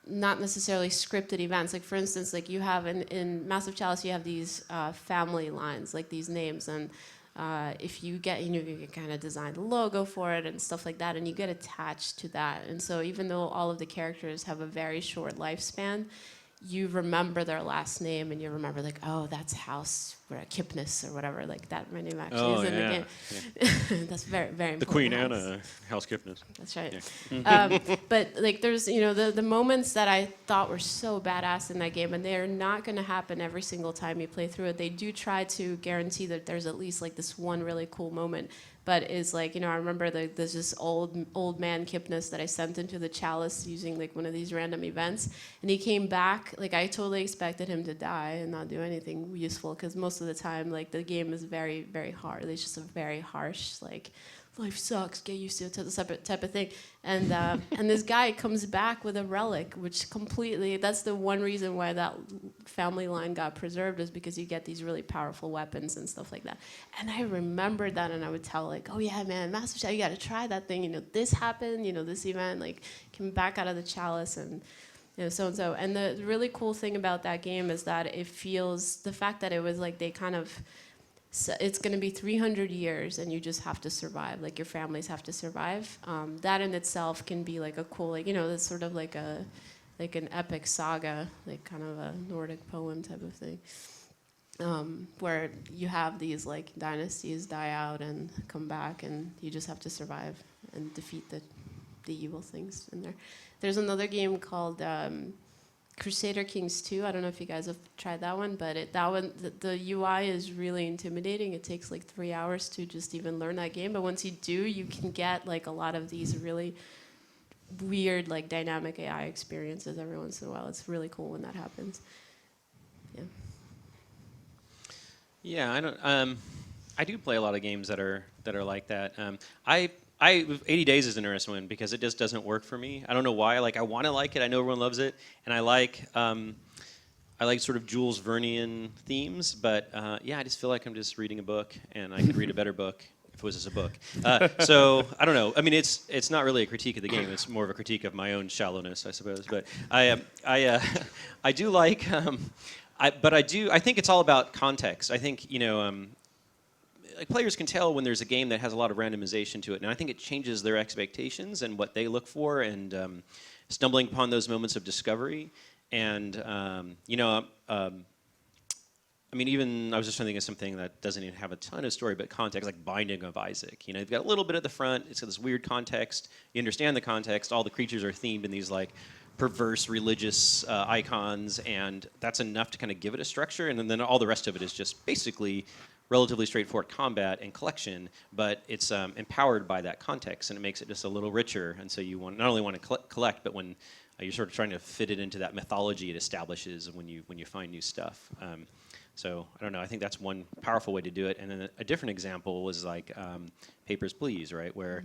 not necessarily scripted events. Like for instance, like you have in Massive Chalice, you have these family lines, like these names, and if you get, you can kind of design the logo for it and stuff like that, and you get attached to that. And so even though all of the characters have a very short lifespan, you remember their last name, and you remember like, oh, that's House Kipnis or whatever. Like that, my name actually is in the game. Yeah. That's very, very important. The Queen Anna, House Kipnis. That's right. Yeah. But like, there's the moments that I thought were so badass in that game, and they are not going to happen every single time you play through it. They do try to guarantee that there's at least like this one really cool moment. But it's like, I remember there's this old man Kipnis that I sent into the Chalice using like one of these random events, and he came back like I totally expected him to die and not do anything useful, because most of the time, like, the game is very, very hard. It's just a very harsh, like, life sucks, get used to it type of thing. And and this guy comes back with a relic, which completely, that's the one reason why that family line got preserved, is because you get these really powerful weapons and stuff like that. And I remembered that, and I would tell, like, oh yeah, man, Master Chalice, you gotta try that thing, you know, this happened, you know, this event, like, came back out of the chalice, and you know, so and so. And the really cool thing about that game is that it feels, the fact that it was like they kind of, so it's going to be 300 years and you just have to survive, like your families have to survive. That in itself can be like a cool, like, you know, that's sort of like an epic saga, like kind of a Nordic poem type of thing, where you have these like dynasties die out and come back, and you just have to survive and defeat the evil things in there. There's another game called Crusader Kings 2. I don't know if you guys have tried that one, but the UI is really intimidating. It takes like 3 hours to just even learn that game. But once you do, you can get like a lot of these really weird, like dynamic AI experiences every once in a while. It's really cool when that happens. Yeah. Yeah, I don't. I do play a lot of games that are like that. 80 Days is an interesting one because it just doesn't work for me. I don't know why. Like, I want to like it. I know everyone loves it, and I like sort of Jules Vernean themes. But yeah, I just feel like I'm just reading a book, and I could read a better book if it was just a book. So I don't know. I mean, it's not really a critique of the game. It's more of a critique of my own shallowness, I suppose. But I do like. I think it's all about context. I think, you know, like players can tell when there's a game that has a lot of randomization to it, and I think it changes their expectations and what they look for, and stumbling upon those moments of discovery. And you know, I mean, even I was just trying to think of something that doesn't even have a ton of story, but context, like Binding of Isaac. You know, you've got a little bit at the front. It's got this weird context. You understand the context. All the creatures are themed in these like perverse religious icons, and that's enough to kind of give it a structure. And then all the rest of it is just basically relatively straightforward combat and collection, but it's empowered by that context, and it makes it just a little richer. And so you not only want to collect, but when you're sort of trying to fit it into that mythology it establishes when you find new stuff. So I don't know. I think that's one powerful way to do it. And then a different example was like Papers, Please, right, where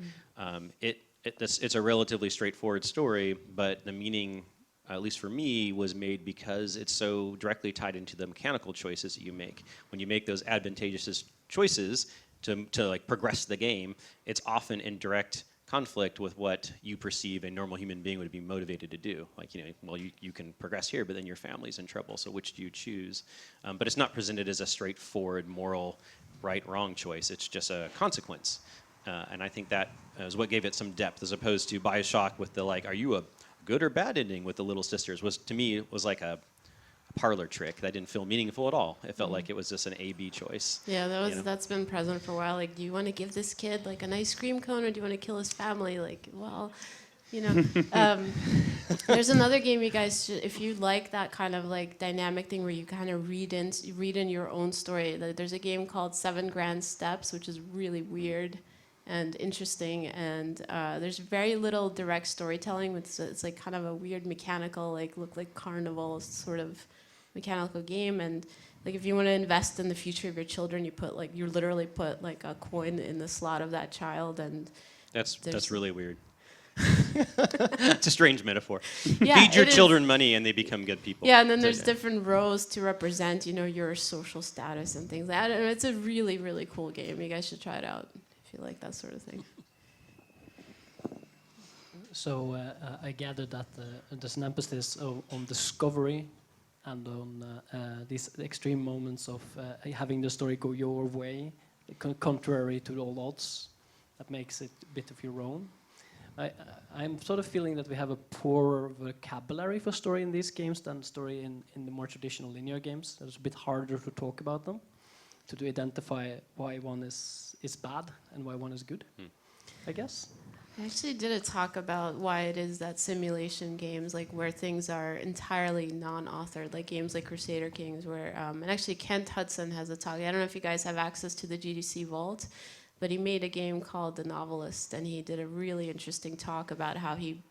it's a relatively straightforward story, but the meaning, at least for me, was made because it's so directly tied into the mechanical choices that you make. When you make those advantageous choices to like progress the game, it's often in direct conflict with what you perceive a normal human being would be motivated to do. Like, you know, well, you can progress here, but then your family's in trouble, so which do you choose? But it's not presented as a straightforward moral right-wrong choice. It's just a consequence. And I think that is what gave it some depth, as opposed to BioShock with the, like, are you a good or bad ending with the little sisters, was, to me, it was like a parlor trick that didn't feel meaningful at all. It felt like it was just an A-B choice. Yeah, that's been present for a while. Like, do you want to give this kid like an ice cream cone, or do you want to kill his family? Like, well, you know. There's another game you guys should, if you like that kind of like dynamic thing where you kind of read in your own story. There's a game called 7 Grand Steps, which is really weird and interesting, and there's very little direct storytelling. It's like kind of a weird mechanical, like look like carnival sort of mechanical game. And like if you want to invest in the future of your children, you literally put like a coin in the slot of that child, and that's really weird. It's a strange metaphor. Yeah, feed your children money and they become good people. Yeah, and then there's different rows to represent, you know, your social status and things like that. And it's a really, really cool game. You guys should try it out if you like that sort of thing. So I gathered that there's an emphasis on discovery and on these extreme moments of having the story go your way, contrary to all odds. That makes it a bit of your own. I'm sort of feeling that we have a poorer vocabulary for story in these games than story in the more traditional linear games. It's a bit harder to talk about them, to identify why one is bad and why one is good, I guess. I actually did a talk about why it is that simulation games, like where things are entirely non-authored, like games like Crusader Kings, where, and actually Kent Hudson has a talk. I don't know if you guys have access to the GDC Vault, but he made a game called The Novelist, and he did a really interesting talk about how he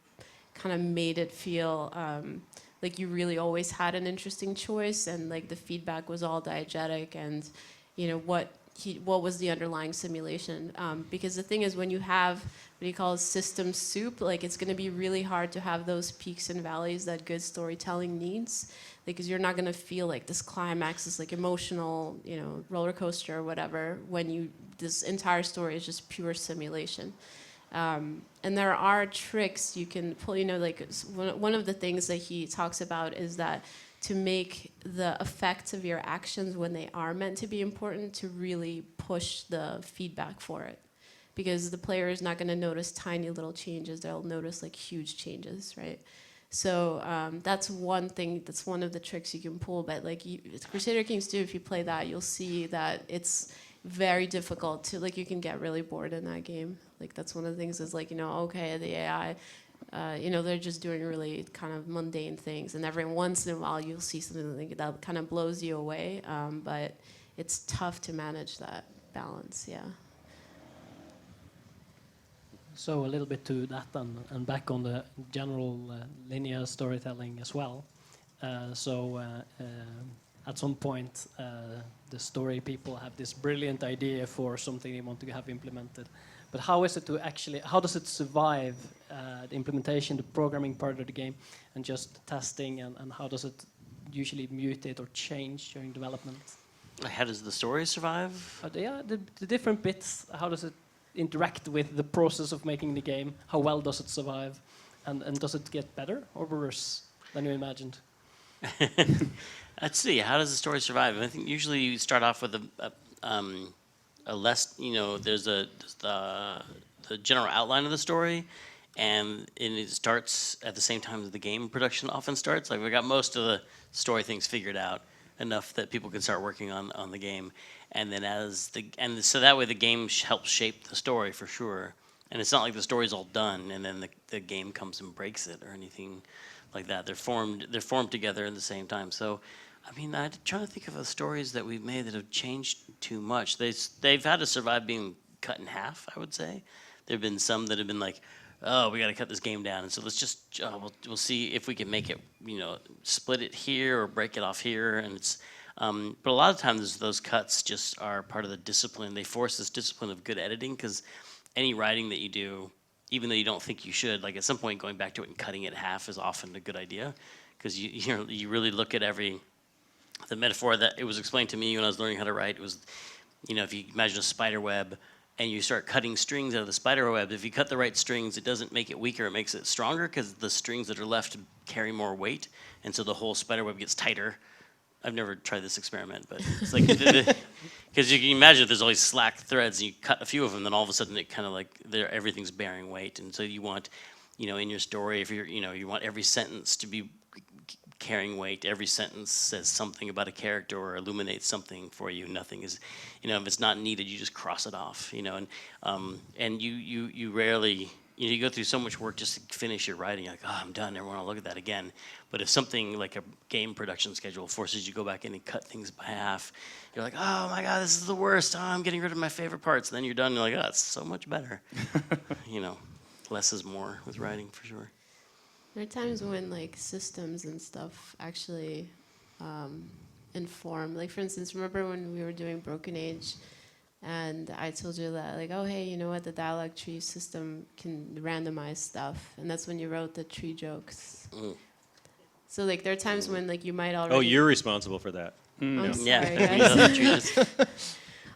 kind of made it feel like you really always had an interesting choice, and like the feedback was all diegetic, and you know what was the underlying simulation. Because the thing is, when you have what you call system soup, like it's going to be really hard to have those peaks and valleys that good storytelling needs, because you're not going to feel like this climax, this like emotional, you know, roller coaster or whatever, when this entire story is just pure simulation. And there are tricks you can pull, you know, like one of the things that he talks about is that to make the effects of your actions when they are meant to be important, to really push the feedback for it. Because the player is not going to notice tiny little changes, they'll notice like huge changes, right? So that's one thing, that's one of the tricks you can pull. But like Crusader Kings 2, if you play that, you'll see that it's very difficult to, like, you can get really bored in that game. Like that's one of the things is like, you know, okay, the AI, you know, they're just doing really kind of mundane things, and every once in a while you'll see something that kind of blows you away, but it's tough to manage that balance, yeah. So a little bit to that, and back on the general linear storytelling as well. At some point, the story people have this brilliant idea for something they want to have implemented. But how is it to actually, how does it survive the implementation, the programming part of the game, and just testing, and how does it usually mutate or change during development? How does the story survive? The different bits, how does it interact with the process of making the game? How well does it survive? And does it get better or worse than you imagined? Let's see, how does the story survive? I think usually you start off with a less, you know, there's the general outline of the story, and it starts at the same time as the game production often starts. Like we got most of the story things figured out enough that people can start working on the game, and then so that way the game helps shape the story for sure. And it's not like the story's all done and then the game comes and breaks it or anything like that. They're formed together at the same time. So, I mean, I'm trying to think of the stories that we've made that have changed too much. They've had to survive being cut in half, I would say. There have been some that have been like, oh, we got to cut this game down, and so let's just we'll see if we can make it, you know, split it here or break it off here, and it's. But a lot of times those cuts just are part of the discipline. They force this discipline of good editing, because any writing that you do, even though you don't think you should, like at some point going back to it and cutting it in half is often a good idea, because you really look at the metaphor that it was explained to me when I was learning how to write. It was, you know, if you imagine a spider web and you start cutting strings out of the spider web, if you cut the right strings, it doesn't make it weaker, it makes it stronger, because the strings that are left carry more weight, and so the whole spider web gets tighter. I've never tried this experiment, but it's like, because you can imagine if there's all these slack threads and you cut a few of them, then all of a sudden it kind of like everything's bearing weight, and so you want, you know, in your story, if you want every sentence to be carrying weight. Every sentence says something about a character or illuminates something for you. Nothing is, you know, if it's not needed, you just cross it off, you know, and you rarely, you know, you go through so much work just to finish your writing. You're like, oh, I'm done. Never want to look at that again. But if something like a game production schedule forces you to go back in and cut things by half, you're like, oh my God, this is the worst. Oh, I'm getting rid of my favorite parts. And then you're done. And you're like, oh, it's so much better. You know, less is more with writing for sure. There are times when like systems and stuff actually inform. Like for instance, remember when we were doing Broken Age, and I told you that like, oh hey, you know what, the dialogue tree system can randomize stuff, and that's when you wrote the tree jokes. Mm. So like there are times when like you might already. Oh, you're responsible for that. I'm sorry, yeah. guys.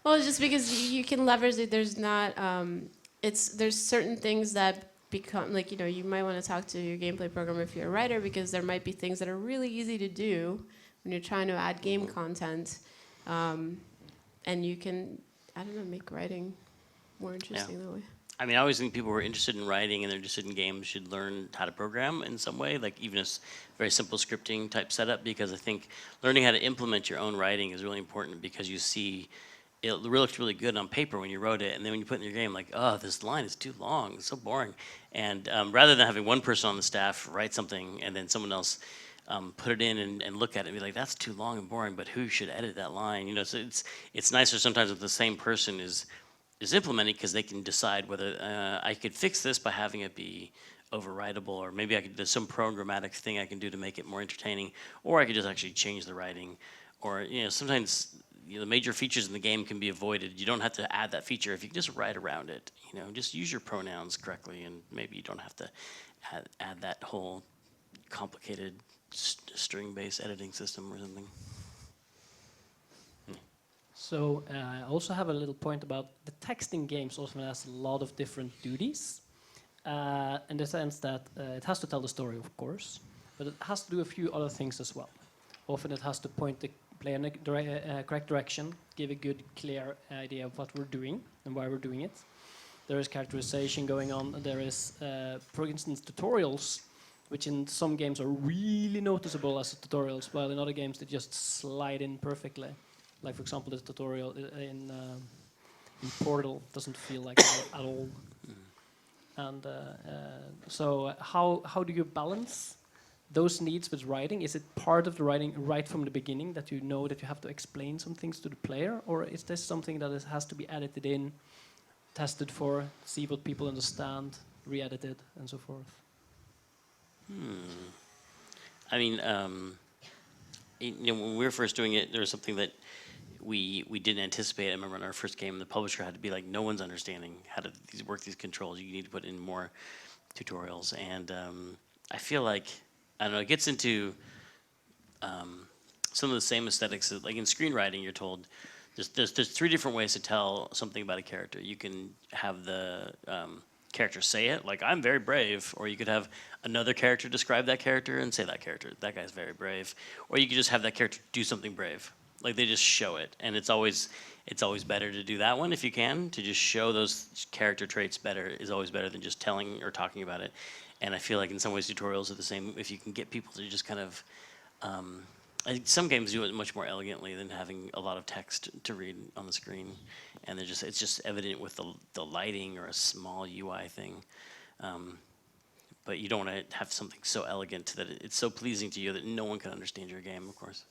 Well, just because you can leverage it, there's not. There's certain things that become like, you know, you might want to talk to your gameplay programmer if you're a writer, because there might be things that are really easy to do when you're trying to add game content, and you can, I don't know, make writing more interesting that way. I mean, I always think people who are interested in writing and they're interested in games should learn how to program in some way, like even a very simple scripting type setup, because I think learning how to implement your own writing is really important, because you see it looked really good on paper when you wrote it, and then when you put it in your game, like, oh, this line is too long, it's so boring. And rather than having one person on the staff write something and then someone else put it in and look at it and be like, that's too long and boring, but who should edit that line? You know, so it's nicer sometimes if the same person is implementing, because they can decide whether I could fix this by having it be overwritable, or maybe there's some programmatic thing I can do to make it more entertaining, or I could just actually change the writing, or sometimes the major features in the game can be avoided. You don't have to add that feature if you can just write around it. Just use your pronouns correctly, and maybe you don't have to add that whole complicated string-based editing system or something. So I also have a little point about the text in games also has a lot of different duties, in the sense that it has to tell the story, of course, but it has to do a few other things as well. Often it has to point the player in the correct direction, give a good, clear idea of what we're doing and why we're doing it. There is characterization going on. There is, for instance, tutorials, which in some games are really noticeable as tutorials, while in other games they just slide in perfectly. Like, for example, the tutorial in Portal doesn't feel like it at all. And so how do you balance those needs with writing? Is it part of the writing right from the beginning that you know that you have to explain some things to the player? Or is this something that has to be edited in, tested for, see what people understand, re-edited, and so forth? I mean, when we were first doing it, there was something that we didn't anticipate. I remember in our first game, the publisher had to be like, no one's understanding how to work these controls. You need to put in more tutorials. And I feel like, I don't know, it gets into some of the same aesthetics. Like in screenwriting, you're told there's 3 different ways to tell something about a character. You can have the character say it, like, I'm very brave, or you could have another character describe that character and say that guy's very brave, or you could just have that character do something brave. Like, they just show it, and it's always better to do that one if you can. To just show those character traits better is always better than just telling or talking about it. And I feel like in some ways tutorials are the same. If you can get people to just kind of, I think some games do it much more elegantly than having a lot of text to read on the screen, and it's just evident with the lighting or a small UI thing. But you don't want to have something so elegant that it's so pleasing to you that no one can understand your game, of course.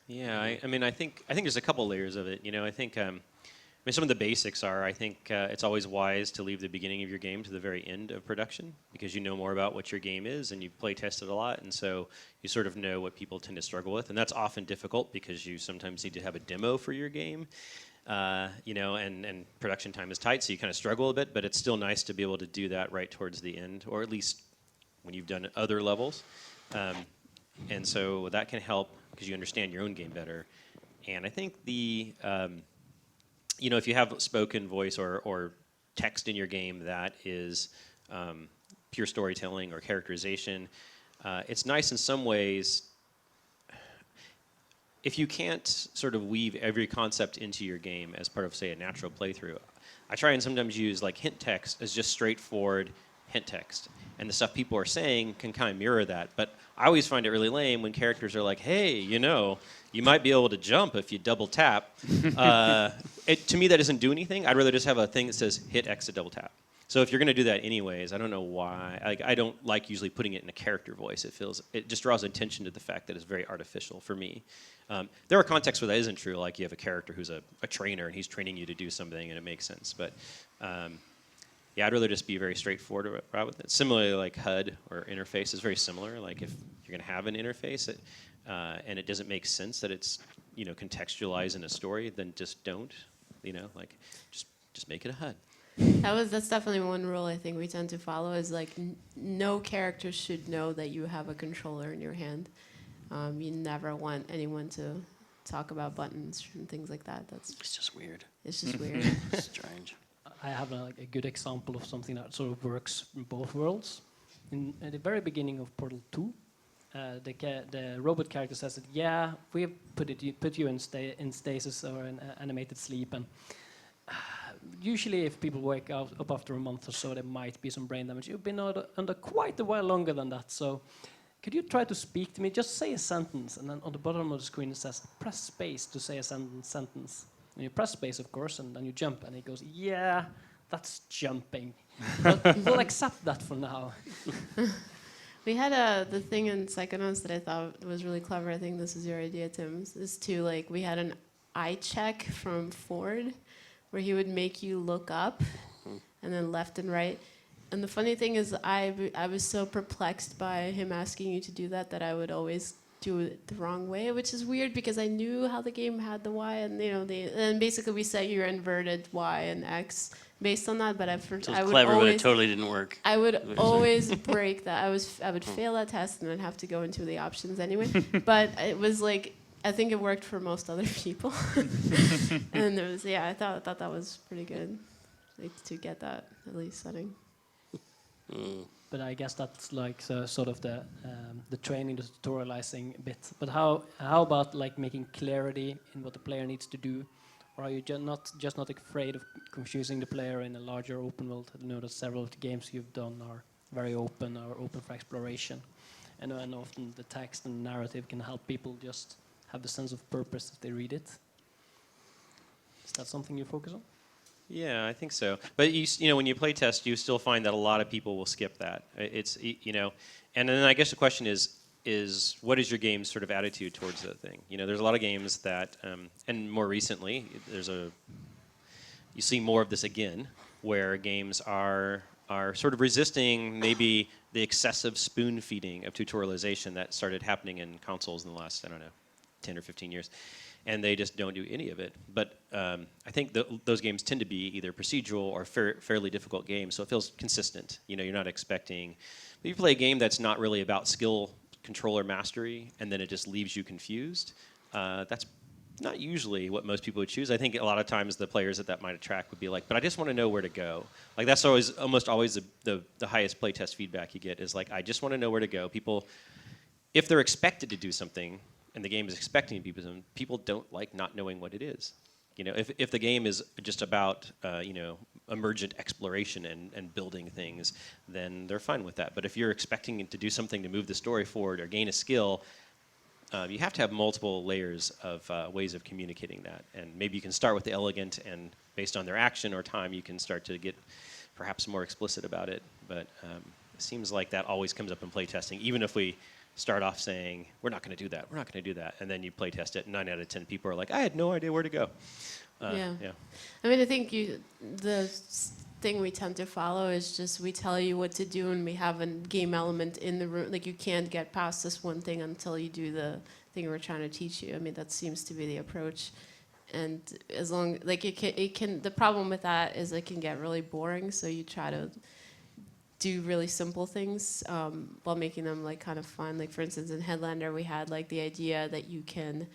Yeah, I mean, I think there's a couple layers of it. I think, some of the basics are, I think it's always wise to leave the beginning of your game to the very end of production, because you know more about what your game is and you've play tested a lot, and so you sort of know what people tend to struggle with, and that's often difficult because you sometimes need to have a demo for your game, and production time is tight, so you kind of struggle a bit, but it's still nice to be able to do that right towards the end, or at least when you've done other levels. And so that can help because you understand your own game better. And I think if you have spoken voice or text in your game that is pure storytelling or characterization, it's nice in some ways. If you can't sort of weave every concept into your game as part of, say, a natural playthrough, I try and sometimes use like hint text as just straightforward hint text. And the stuff people are saying can kind of mirror that. But I always find it really lame when characters are like, hey, you might be able to jump if you double tap. To me, that doesn't do anything. I'd rather just have a thing that says hit X to double tap. So if you're going to do that anyways, I don't know why. I don't like usually putting it in a character voice. It just draws attention to the fact that it's very artificial for me. There are contexts where that isn't true, like you have a character who's a trainer and he's training you to do something and it makes sense. But I'd rather just be very straightforward about it. Similarly, like HUD or interface is very similar. Like if you're going to have an interface and it doesn't make sense that it's contextualized in a story, then just don't. Just make it a HUD. That's definitely one rule I think we tend to follow is like no character should know that you have a controller in your hand. You never want anyone to talk about buttons and things like that. It's just weird. It's just weird. Strange. I have a good example of something that sort of works in both worlds. At the very beginning of Portal 2, the robot character says that, yeah, we put you in stasis or in animated sleep, and usually if people wake up after a month or so, there might be some brain damage. You've been under quite a while longer than that, so could you try to speak to me? Just say a sentence, and then on the bottom of the screen it says, press space to say a sentence. And you press space, of course, and then you jump, and he goes, yeah, that's jumping. But we'll accept that for now. We had the thing in Psychonauts that I thought was really clever. I think this is your idea, Tim. Is to we had an eye check from Ford, where he would make you look up and then left and right. And the funny thing is, I was so perplexed by him asking you to do that I would always do it the wrong way, which is weird because I knew how the game had the Y, and and basically we set your inverted Y and X based on that. But So it's I would clever, but always, it totally didn't work. I would always break that. I would fail that test and then have to go into the options anyway. But it was like, I think it worked for most other people. And it was, I thought that was pretty good, like, to get that at least setting. But I guess that's like sort of the training, the tutorializing bit. But how about like making clarity in what the player needs to do, or are you just not afraid of confusing the player in a larger open world? I know that several of the games you've done are very open or open for exploration, and often the text and narrative can help people just have the sense of purpose if they read it. Is that something you focus on? Yeah, I think so. But you know, when you play test, you still find that a lot of people will skip that. It's, you know, and then I guess the question is what is your game's sort of attitude towards that thing? You know, there's a lot of games that, and more recently, you see more of this again, where games are sort of resisting maybe the excessive spoon feeding of tutorialization that started happening in consoles in the last, I don't know, 10 or 15 years. And they just don't do any of it. But I think those games tend to be either procedural or fairly difficult games, so it feels consistent. You know, you're not expecting. But you play a game that's not really about skill, controller mastery, and then it just leaves you confused. That's not usually what most people would choose. I think a lot of times the players that might attract would be like, but I just want to know where to go. Like that's almost always the highest playtest feedback you get is like, I just want to know where to go. People, if they're expected to do something, and the game is expecting people don't like not knowing what it is. You know, if the game is just about you know, emergent exploration and building things, then they're fine with that. But if you're expecting it to do something to move the story forward or gain a skill, you have to have multiple layers of ways of communicating that. And maybe you can start with the elegant, and based on their action or time, you can start to get perhaps more explicit about it. But it seems like that always comes up in playtesting, even if we start off saying, we're not going to do that, we're not going to do that. And then you play test it, 9 out of 10 people are like, I had no idea where to go. Yeah. I mean, I think the thing we tend to follow is just we tell you what to do and we have a game element in the room. Like you can't get past this one thing until you do the thing we're trying to teach you. I mean, that seems to be the approach. And as long, like it can, the problem with that is it can get really boring. So you try to do really simple things while making them like kind of fun. Like for instance, in Headlander, we had like the idea that you can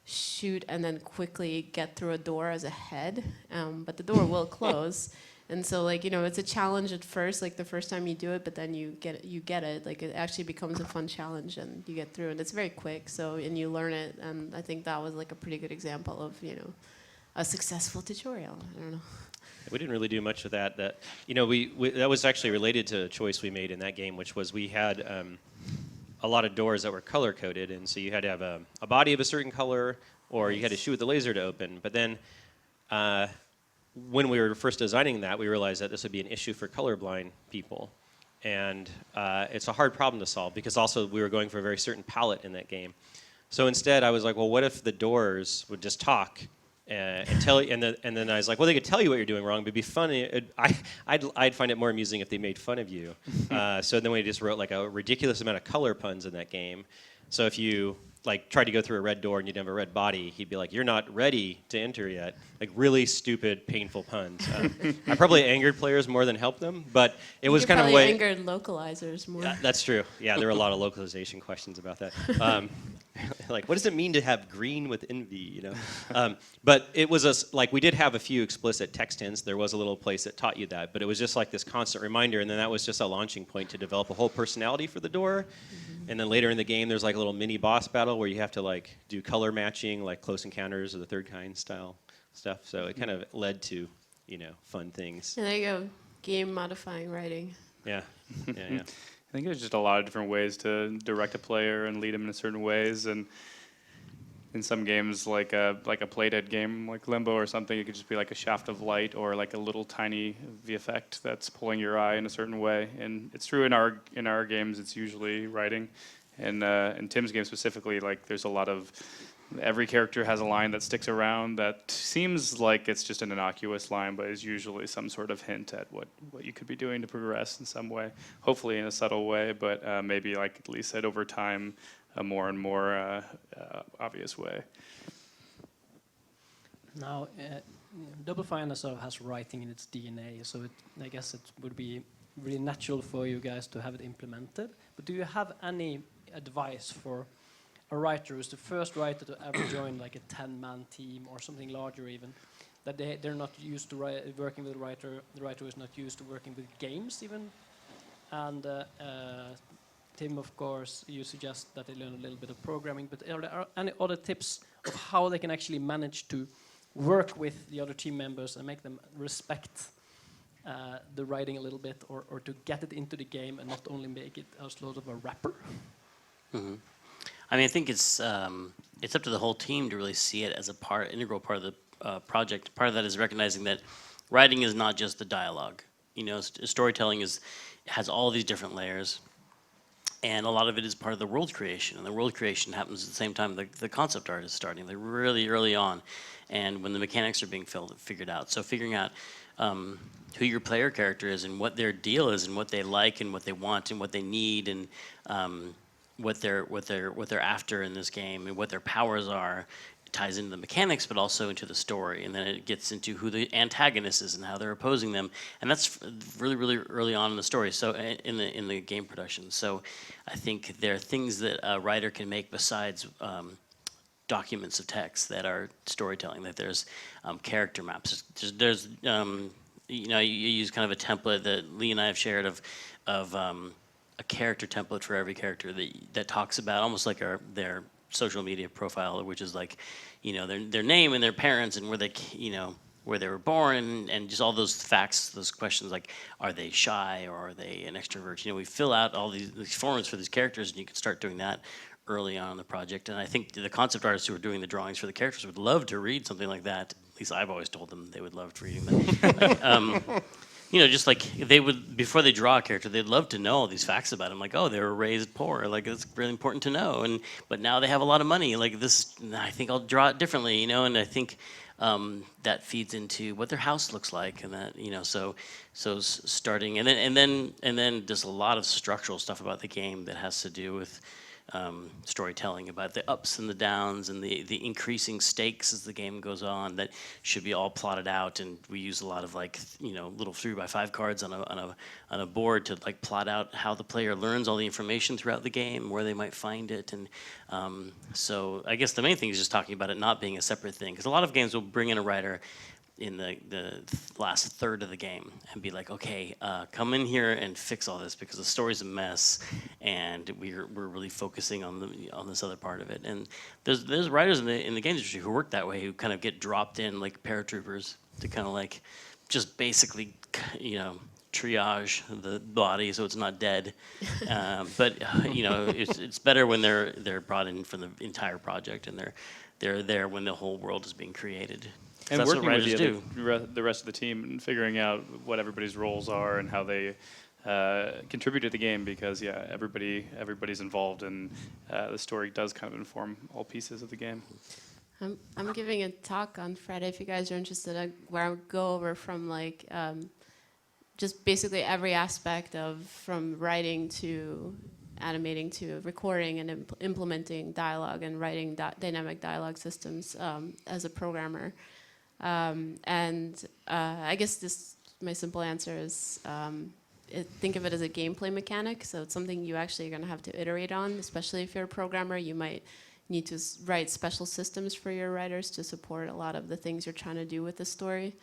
shoot and then quickly get through a door as a head, but the door will close. And so like, you know, it's a challenge at first, like the first time you do it, but then you get it. Like it actually becomes a fun challenge and you get through, and it's very quick. So, and you learn it. And I think that was like a pretty good example of, you know, a successful tutorial. I don't know. We didn't really do much with that. That, you know, we that was actually related to a choice we made in that game, which was we had a lot of doors that were color coded, and so you had to have a body of a certain color, or you had to shoot with the laser to open. But then, when we were first designing that, we realized that this would be an issue for colorblind people, and it's a hard problem to solve because also we were going for a very certain palette in that game. So instead, I was like, well, what if the doors would just talk? And tell you, and then I was like, well, they could tell you what you're doing wrong, but it'd be funny. I'd find it more amusing if they made fun of you. So then we just wrote like a ridiculous amount of color puns in that game. So if you like tried to go through a red door and you didn't have a red body, he'd be like, "You're not ready to enter yet." Like really stupid, painful puns. I probably angered players more than helped them, but it was kind of a way. Angered localizers more. That's true. Yeah, there were a lot of localization questions about that. Like, what does it mean to have green with envy? You know, but it was like we did have a few explicit text hints. There was a little place that taught you that, but it was just like this constant reminder, and then that was just a launching point to develop a whole personality for the door. Mm-hmm. And then later in the game, there's like a little mini boss battle where you have to like do color matching, like Close Encounters of the Third Kind style stuff. So it kind of led to, you know, fun things. And there you go, game modifying writing. Yeah. I think there's just a lot of different ways to direct a player and lead them in certain ways. And in some games, like a playdead game like Limbo or something, it could just be like a shaft of light or like a little tiny effect that's pulling your eye in a certain way. And it's true in our games. It's usually writing. And in Tim's game specifically, like there's a lot of every character has a line that sticks around that seems like it's just an innocuous line, but is usually some sort of hint at what you could be doing to progress in some way, hopefully in a subtle way, but maybe, like Lee said, over time, a more and more obvious way. Now, Double Fine sort of has writing in its DNA, so I guess it would be really natural for you guys to have it implemented. But do you have any advice for a writer who's the first writer to ever join like a 10-man team or something larger even, that they're not used to working with a writer, the writer is not used to working with games even, and Tim, of course, you suggest that they learn a little bit of programming, but are there any other tips of how they can actually manage to work with the other team members and make them respect the writing a little bit, or to get it into the game and not only make it as sort of a wrapper? Mm-hmm. I mean, I think it's up to the whole team to really see it as a integral part of the project. Part of that is recognizing that writing is not just the dialogue. You know, storytelling has all these different layers, and a lot of it is part of the world creation. And the world creation happens at the same time the concept art is starting, like really early on, and when the mechanics are being figured out. So figuring out who your player character is and what their deal is and what they like and what they want and what they need and what they're after in this game and what their powers are, ties into the mechanics but also into the story, and then it gets into who the antagonist is and how they're opposing them, and that's really early on in the story, so in the game production. So I think there are things that a writer can make besides documents of text that are storytelling, that there's character maps, there's you know, you use kind of a template that Lee and I have shared of a character template for every character that talks about almost like their social media profile, which is like, you know, their name and their parents and where they were born and just all those facts, those questions like, are they shy or are they an extrovert? You know, we fill out all these forms for these characters, and you can start doing that early on in the project. And I think the concept artists who are doing the drawings for the characters would love to read something like that. At least I've always told them they would love reading that. Like, you know, just like they would, before they draw a character, they'd love to know all these facts about them. Like, oh, they were raised poor. Like, it's really important to know. But now they have a lot of money. Like, this, I think I'll draw it differently, you know. And I think that feeds into what their house looks like, and that, you know, so starting, and then there's a lot of structural stuff about the game that has to do with storytelling, about the ups and the downs and the increasing stakes as the game goes on, that should be all plotted out. And we use a lot of, like, you know, little 3x5 cards on a board to like plot out how the player learns all the information throughout the game, where they might find it. And so I guess the main thing is just talking about it not being a separate thing, because a lot of games will bring in a writer in the last third of the game and be like, okay, come in here and fix all this because the story's a mess, and we're really focusing on this other part of it. And there's writers in the games industry who work that way, who kind of get dropped in like paratroopers to kind of like just basically, you know, triage the body so it's not dead. But you know, it's better when they're brought in for the entire project, and they're there when the whole world is being created. And that's working what with writers the rest of the team and figuring out what everybody's roles are and how they contribute to the game, because yeah, everybody's involved, and the story does kind of inform all pieces of the game. I'm giving a talk on Friday if you guys are interested, where I'll go over from like just basically every aspect of, from writing to animating to recording and implementing dialogue and writing dynamic dialogue systems as a programmer. I guess my simple answer is think of it as a gameplay mechanic. So it's something you actually are going to have to iterate on, especially if you're a programmer. You might need to write special systems for your writers to support a lot of the things you're trying to do with the story,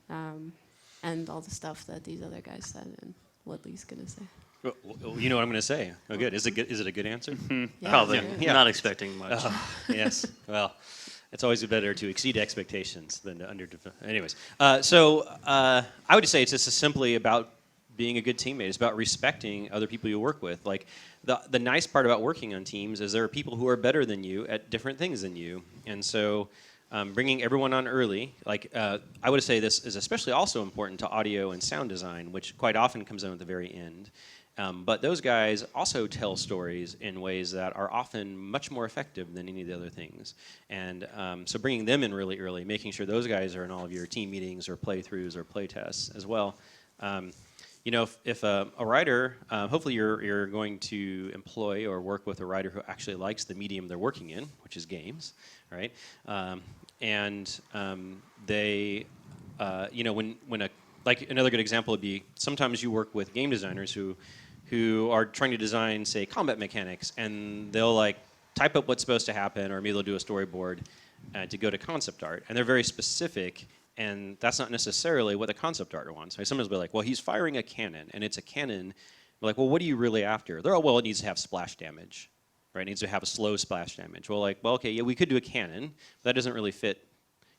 and all the stuff that these other guys said and what Lee's going to say. Well, you know what I'm going to say. Oh, good. Is it a good answer? Yeah, Probably. Yeah. Not expecting much. Yes. Well, it's always better to exceed expectations than to anyways. I would say it's just simply about being a good teammate. It's about respecting other people you work with. Like, the nice part about working on teams is there are people who are better than you at different things than you. And so bringing everyone on early, like I would say this is especially also important to audio and sound design, which quite often comes in at the very end. But those guys also tell stories in ways that are often much more effective than any of the other things. And so bringing them in really early, making sure those guys are in all of your team meetings or playthroughs or playtests as well. You know, if a writer, hopefully you're going to employ or work with a writer who actually likes the medium they're working in, which is games, right? They, you know, when a, like another good example would be sometimes you work with game designers who are trying to design, say, combat mechanics, and they'll like type up what's supposed to happen, or maybe they'll do a storyboard to go to concept art, and they're very specific. And that's not necessarily what the concept art wants. So sometimes we'll be like, well, he's firing a cannon, and it's a cannon. We're like, well, what are you really after? They're, oh, well, it needs to have splash damage, right? It needs to have a slow splash damage. Well, like, well, okay, yeah, we could do a cannon, but that doesn't really fit.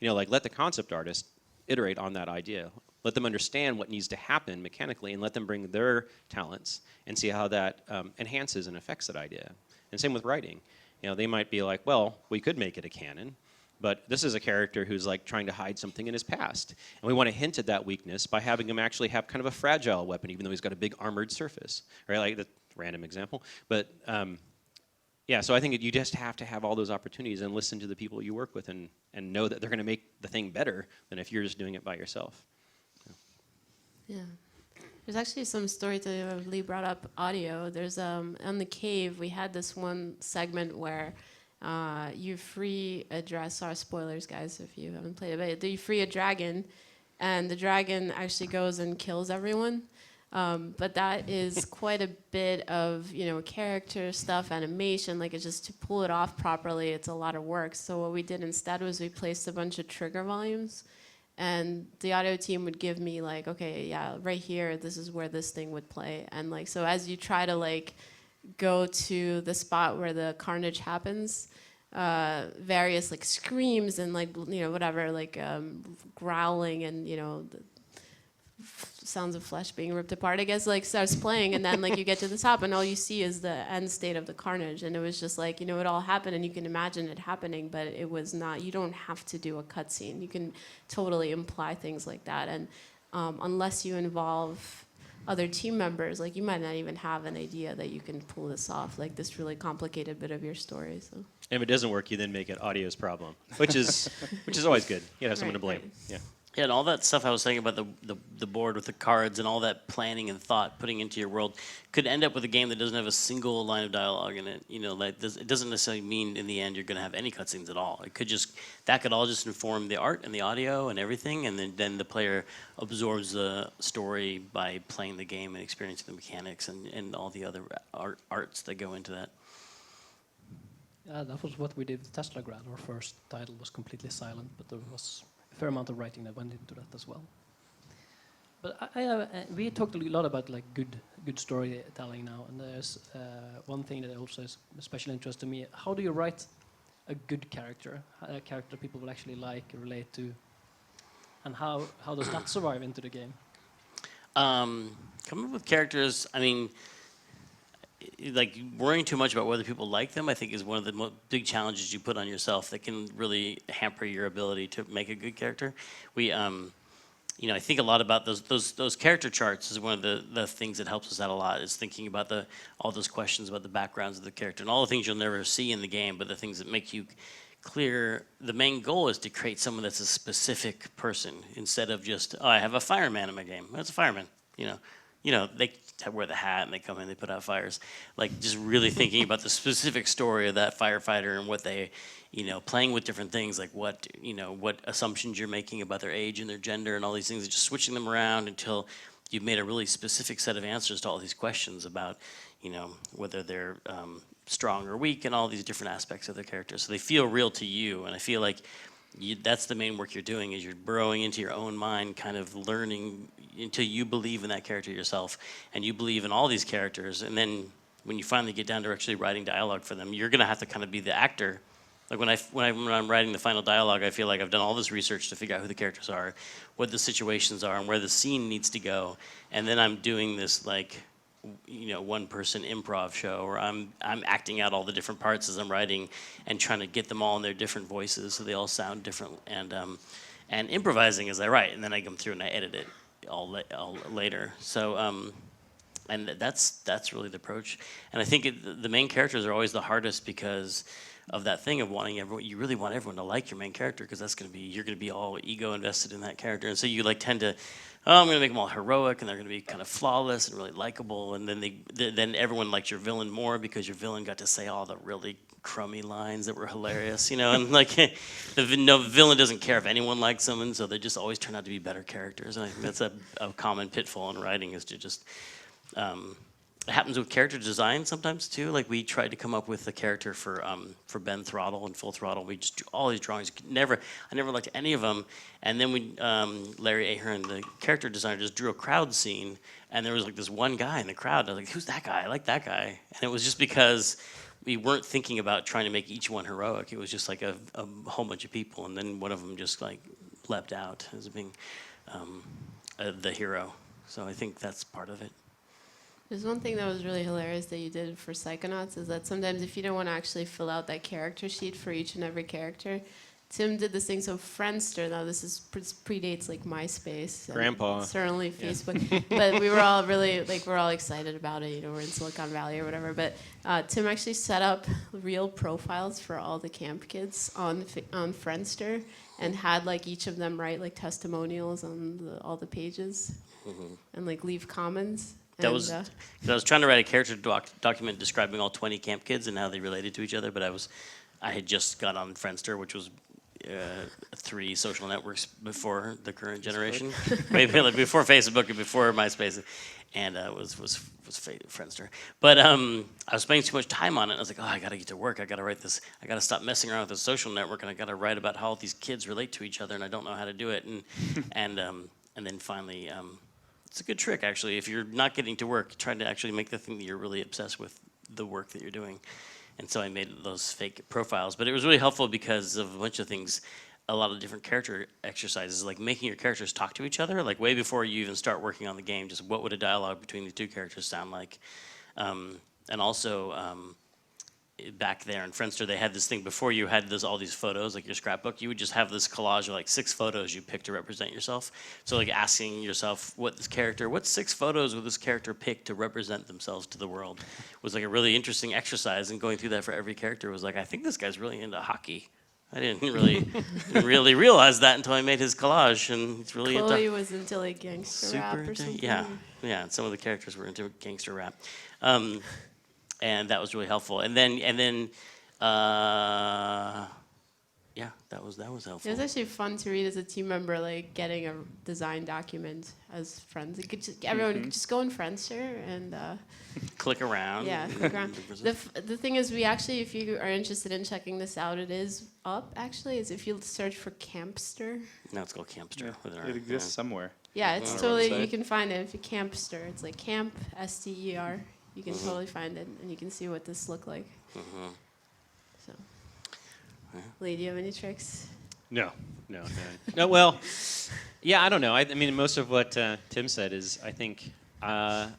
You know, like, let the concept artist iterate on that idea. Let them understand what needs to happen mechanically, and let them bring their talents and see how that enhances and affects that idea. And same with writing. You know, they might be like, well, we could make it a cannon, but this is a character who's like trying to hide something in his past. And we want to hint at that weakness by having him actually have kind of a fragile weapon, even though he's got a big armored surface, right? Like that random example. But yeah, so I think you just have to have all those opportunities and listen to the people you work with and know that they're going to make the thing better than if you're just doing it by yourself. Yeah. There's actually some storytelling. Lee brought up audio. There's on the cave, we had this one segment where you free a dragon. Sorry, spoilers, guys, if you haven't played it. But you free a dragon, and the dragon actually goes and kills everyone. But that is quite a bit of character stuff, animation. Like it's just to pull it off properly, it's a lot of work. So what we did instead was we placed a bunch of trigger volumes, and the audio team would give me like, okay, yeah, right here, this is where this thing would play, and like so as you try to like go to the spot where the carnage happens, various like screams and like whatever like growling and the sounds of flesh being ripped apart, I guess, like starts playing, and then like you get to the top and all you see is the end state of the carnage, and it was just like it all happened and you can imagine it happening, but it was not. You don't have to do a cutscene. You can totally imply things like that, and unless you involve other team members, like you might not even have an idea that you can pull this off, like this really complicated bit of your story. So. And if it doesn't work, you then make it audio's problem, which is always good. You have someone to blame. Right. Yeah. Yeah, and all that stuff I was saying about the board with the cards and all that planning and thought putting into your world could end up with a game that doesn't have a single line of dialogue in it. It doesn't necessarily mean in the end you're going to have any cutscenes at all. It could all just inform the art and the audio and everything, and then the player absorbs the story by playing the game and experiencing the mechanics and all the other arts that go into that. Yeah, that was what we did with Tesla Grad. Our first title was completely silent, but there was a fair amount of writing that went into that as well. But we talked a lot about like good storytelling now, and there's one thing that also is especially interesting to me. How do you write a good character, a character people will actually like, relate to, and how does that survive into the game? Coming up with characters, I mean, like worrying too much about whether people like them, I think, is one of the big challenges you put on yourself that can really hamper your ability to make a good character. I think a lot about those character charts is one of the things that helps us out a lot. Is thinking about all those questions about the backgrounds of the character and all the things you'll never see in the game, but the things that make you clear. The main goal is to create someone that's a specific person instead of just, oh, I have a fireman in my game. That's a fireman, they wear the hat and they come in, they put out fires. Like just really thinking about the specific story of that firefighter and what they, playing with different things, like what assumptions you're making about their age and their gender and all these things, and just switching them around until you've made a really specific set of answers to all these questions about, whether they're strong or weak and all these different aspects of their character. So they feel real to you, and I feel like that's the main work you're doing, is you're burrowing into your own mind, kind of learning until you believe in that character yourself, and you believe in all these characters. And then when you finally get down to actually writing dialogue for them, you're going to have to kind of be the actor. Like when I'm writing the final dialogue, I feel like I've done all this research to figure out who the characters are, what the situations are, and where the scene needs to go. And then I'm doing this one-person improv show where I'm acting out all the different parts as I'm writing and trying to get them all in their different voices so they all sound different, and improvising as I write, and then I come through and I edit it all later. So that's really the approach. And I think the main characters are always the hardest because of that thing of wanting everyone. You really want everyone to like your main character because you're gonna be all ego invested in that character, and so you like tend to. Oh, I'm gonna make them all heroic, and they're gonna be kind of flawless and really likable, and then then everyone likes your villain more because your villain got to say all the really crummy lines that were hilarious, and like the villain doesn't care if anyone likes them, and so they just always turn out to be better characters, and I think that's a common pitfall in writing is to just. It happens with character design sometimes too. Like we tried to come up with a character for Ben Throttle and Full Throttle. We just do all these drawings. I never liked any of them. And then Larry Ahern, the character designer, just drew a crowd scene. And there was like this one guy in the crowd. I was like, "Who's that guy? I like that guy." And it was just because we weren't thinking about trying to make each one heroic. It was just like a whole bunch of people, and then one of them just like leapt out as being the hero. So I think that's part of it. There's one thing that was really hilarious that you did for Psychonauts is that sometimes if you don't want to actually fill out that character sheet for each and every character, Tim did this thing. So Friendster, now this is predates like MySpace, Grandpa, certainly Facebook, but we were all really we're all excited about it. We're in Silicon Valley or whatever. But Tim actually set up real profiles for all the camp kids on Friendster and had like each of them write like testimonials on all the pages and like leave comments. That was I was trying to write a character document describing all 20 camp kids and how they related to each other, but I had just got on Friendster, which was 3 social networks before the current generation, maybe like before Facebook and before MySpace, and was Friendster. But I was spending too much time on it. I was like, I gotta get to work. I gotta write this. I gotta stop messing around with this social network, and I gotta write about how all these kids relate to each other, and I don't know how to do it. And then finally. It's a good trick, actually. If you're not getting to work, try to actually make the thing that you're really obsessed with the work that you're doing. And so I made those fake profiles. But it was really helpful because of a bunch of things, a lot of different character exercises, like making your characters talk to each other, like way before you even start working on the game, just what would a dialogue between the two characters sound like. And also, back there in Friendster, they had this thing before you had all these photos, like your scrapbook. You would just have this collage of like 6 photos you picked to represent yourself. So like asking yourself, what 6 photos would this character pick to represent themselves to the world, was like a really interesting exercise. And going through that for every character was like, I think this guy's really into hockey. I didn't really realize that until I made his collage, and he's really Chloe was into like gangster rap or something. Yeah. Some of the characters were into gangster rap. And that was really helpful. And then, that was helpful. It was actually fun to read as a team member, like getting a design document as friends. Everyone could just go in Friendster and click around. Yeah, click around. The thing is, we actually, if you are interested in checking this out, it is up. Actually, is if you search for Campster. No, it's called Campster. Yeah, it exists somewhere. Yeah, it's totally. You can find it if you Campster. It's like Camp STER. You can totally find it, and you can see what this looked like. So, Lee, do you have any tricks? No. Well, yeah, I don't know. I mean, most of what Tim said is, I think, I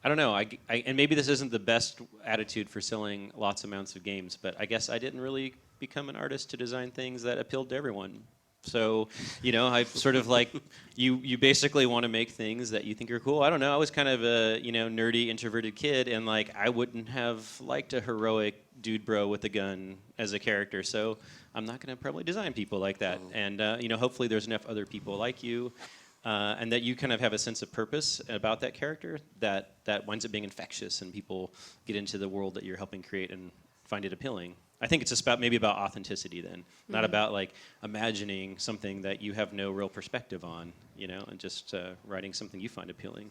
don't know. And maybe this isn't the best attitude for selling lots of amounts of games, but I guess I didn't really become an artist to design things that appealed to everyone. So, I sort of like, you basically want to make things that you think are cool. I don't know. I was kind of a, nerdy, introverted kid, and like, I wouldn't have liked a heroic dude bro with a gun as a character. So I'm not going to probably design people like that. And, hopefully there's enough other people like you, and that you kind of have a sense of purpose about that character that winds up being infectious, and people get into the world that you're helping create and find it appealing. I think it's just maybe about authenticity then, not about like imagining something that you have no real perspective on, and just writing something you find appealing.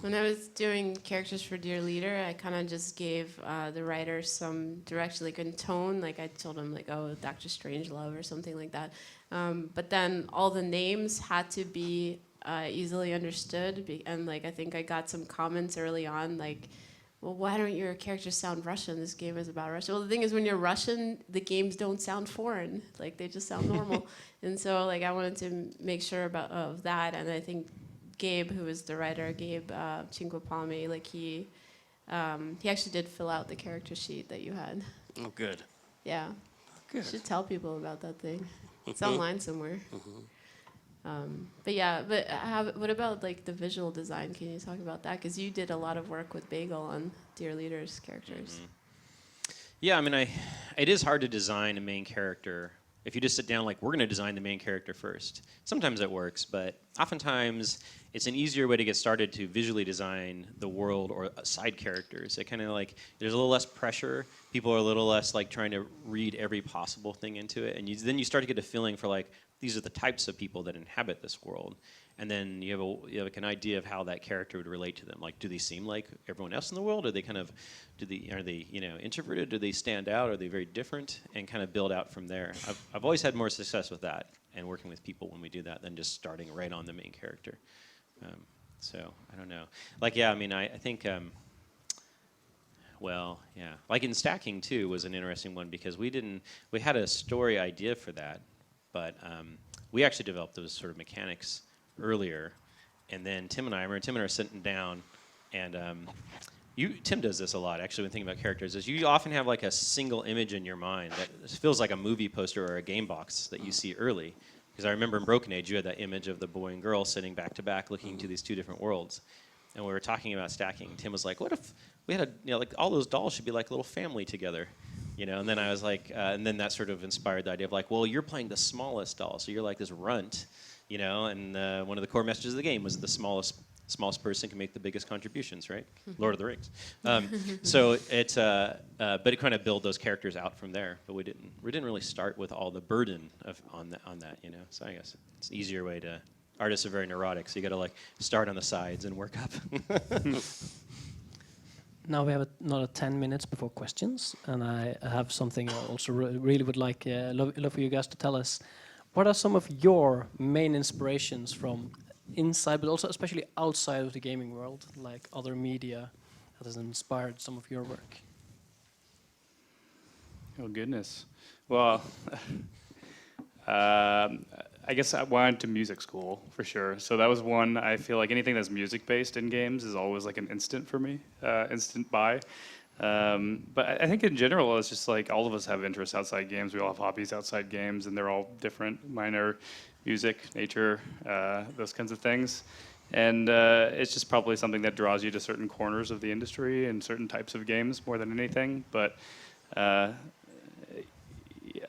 When I was doing characters for Dear Leader, I kind of just gave the writer some direction, like in tone. Like I told him, like, oh, Dr. Strangelove or something like that. But then all the names had to be easily understood, and like I think I got some comments early on, like, well, why don't your characters sound Russian? This game is about Russia. Well, the thing is, when you're Russian, the games don't sound foreign. Like, they just sound normal. And so, like, I wanted to make sure of that. And I think Gabe, who is the writer, Cinquepalmi, like, he actually did fill out the character sheet that you had. Oh, good. Yeah. Good. You should tell people about that thing. It's online somewhere. But yeah, but what about like the visual design? Can you talk about that? Because you did a lot of work with Bagel on Dear Leader's characters. Yeah, I mean, it is hard to design a main character if you just sit down like, we're going to design the main character first. Sometimes it works, but oftentimes it's an easier way to get started to visually design the world or side characters. It kind of like, there's a little less pressure. People are a little less like trying to read every possible thing into it. And then you start to get a feeling for like, these are the types of people that inhabit this world. And then you have like an idea of how that character would relate to them. Like, do they seem like everyone else in the world? Are they are they introverted? Do they stand out? Are they very different? And kind of build out from there. I've always had more success with that and working with people when we do that than just starting right on the main character. So I don't know. Like, yeah, I mean, I think. Well, yeah, like in stacking too was an interesting one because we had a story idea for that, but we actually developed those sort of mechanics earlier, and then Tim and I are sitting down, and Tim does this a lot actually when thinking about characters. Is you often have like a single image in your mind that feels like a movie poster or a game box that you see early. Because I remember in Broken Age, you had that image of the boy and girl sitting back to back, looking to these two different worlds, and we were talking about stacking. Tim was like, "What if we had like all those dolls should be like a little family together?" And then I was like, and then that sort of inspired the idea of like, well, you're playing the smallest doll, so you're like this runt. And one of the core messages of the game was the smallest person can make the biggest contributions, right? Lord of the Rings. So it's, but it kind of build those characters out from there. But we didn't really start with all the burden on that. So I guess it's an easier way to. Artists are very neurotic, so you got to like start on the sides and work up. Now we have another 10 minutes before questions, and I have something I also really would like love for you guys to tell us. What are some of your main inspirations from inside, but also especially outside of the gaming world, like other media that has inspired some of your work? Oh, goodness. Well, I guess I went to music school for sure. So that was one. I feel like anything that's music-based in games is always like an instant for me, instant buy. But I think in general, it's just like all of us have interests outside games. We all have hobbies outside games, and they're all different. Mine are music, nature, those kinds of things. And it's just probably something that draws you to certain corners of the industry and certain types of games more than anything. But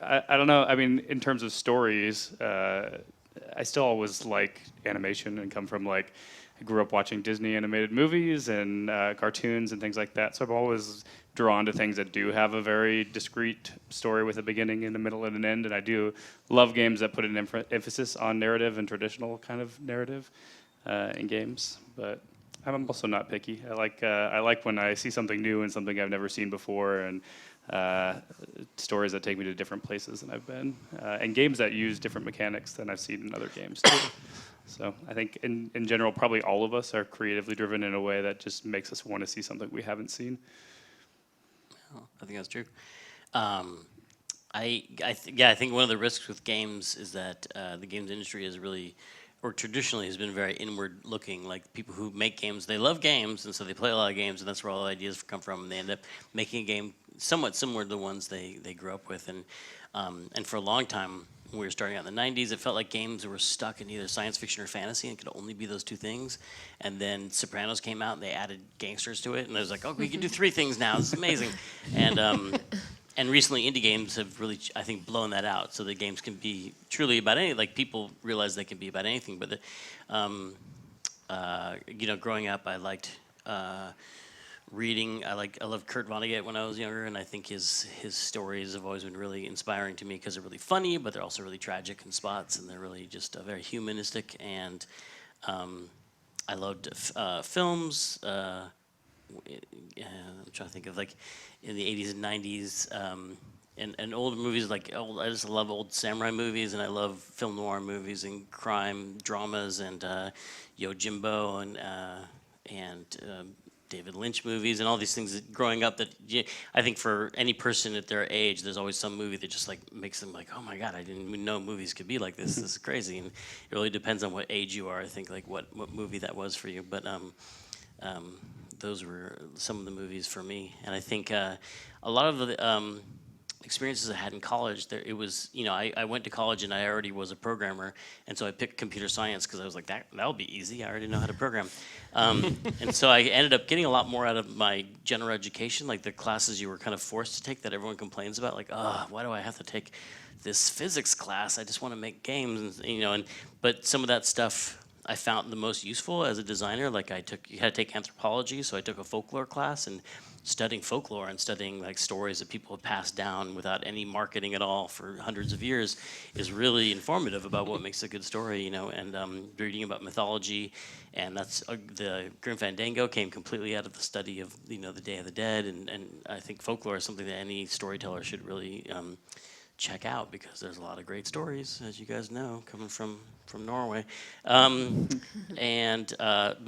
I don't know. I mean, in terms of stories, I still always like animation and come from like, I grew up watching Disney animated movies and cartoons and things like that. So I'm always drawn to things that do have a very discrete story with a beginning and a middle and an end. And I do love games that put an emphasis on narrative and traditional kind of narrative in games. But I'm also not picky. I like when I see something new and something I've never seen before, and stories that take me to different places than I've been, and games that use different mechanics than I've seen in other games too. So I think in general, probably all of us are creatively driven in a way that just makes us want to see something we haven't seen. Well, I think that's true. I think one of the risks with games is that the games industry is really, or traditionally has been very inward looking. Like people who make games, they love games, and so they play a lot of games, and that's where all the ideas come from, and they end up making a game somewhat similar to the ones they grew up with. And for a long time, when we were starting out in the 90s, it felt like games were stuck in either science fiction or fantasy and could only be those two things. And then Sopranos came out and they added gangsters to it, and it was like, oh, we can do three things now. This is amazing. And recently, indie games have really, I think, blown that out. So the games can be truly about anything. Like people realize they can be about anything. But growing up, I liked reading. I loved Kurt Vonnegut when I was younger, and I think his stories have always been really inspiring to me because they're really funny, but they're also really tragic in spots, and they're really just very humanistic. And I loved films. I'm trying to think of like in the 80s and 90s, and old movies I just love old samurai movies, and I love film noir movies and crime dramas and Yojimbo and David Lynch movies and all these things that growing up that I think for any person at their age, there's always some movie that just like makes them like, oh my God, I didn't even know movies could be like this. This is crazy. And it really depends on what age you are, I think, like what movie that was for you. But those were some of the movies for me. And I think a lot of experiences I had in college, it was, I went to college and I already was a programmer, and so I picked computer science because I was like, that'll be easy. I already know how to program. And so I ended up getting a lot more out of my general education, like the classes you were kind of forced to take that everyone complains about, like, why do I have to take this physics class? I just want to make games, but some of that stuff I found the most useful as a designer. Like you had to take anthropology, so I took a folklore class, and studying folklore and studying like stories that people have passed down without any marketing at all for hundreds of years is really informative about what makes a good story, and reading about mythology, and that's the Grim Fandango came completely out of the study of, the Day of the Dead, and I think folklore is something that any storyteller should really check out, because there's a lot of great stories, as you guys know, coming from Norway. But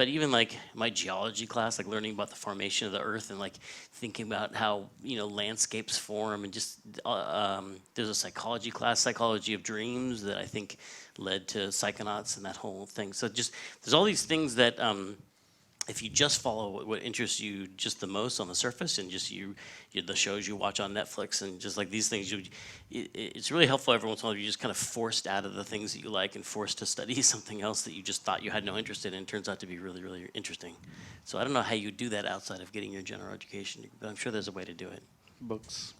even like my geology class, like learning about the formation of the earth and like thinking about how, landscapes form, and just there's a psychology class, psychology of dreams, that I think led to Psychonauts and that whole thing. So just there's all these things that if you just follow what interests you just the most on the surface, and just the shows you watch on Netflix, and just like these things, it's really helpful every once in a while. You're just kind of forced out of the things that you like and forced to study something else that you just thought you had no interest in, and it turns out to be really, really interesting. So I don't know how you do that outside of getting your general education, but I'm sure there's a way to do it. Books.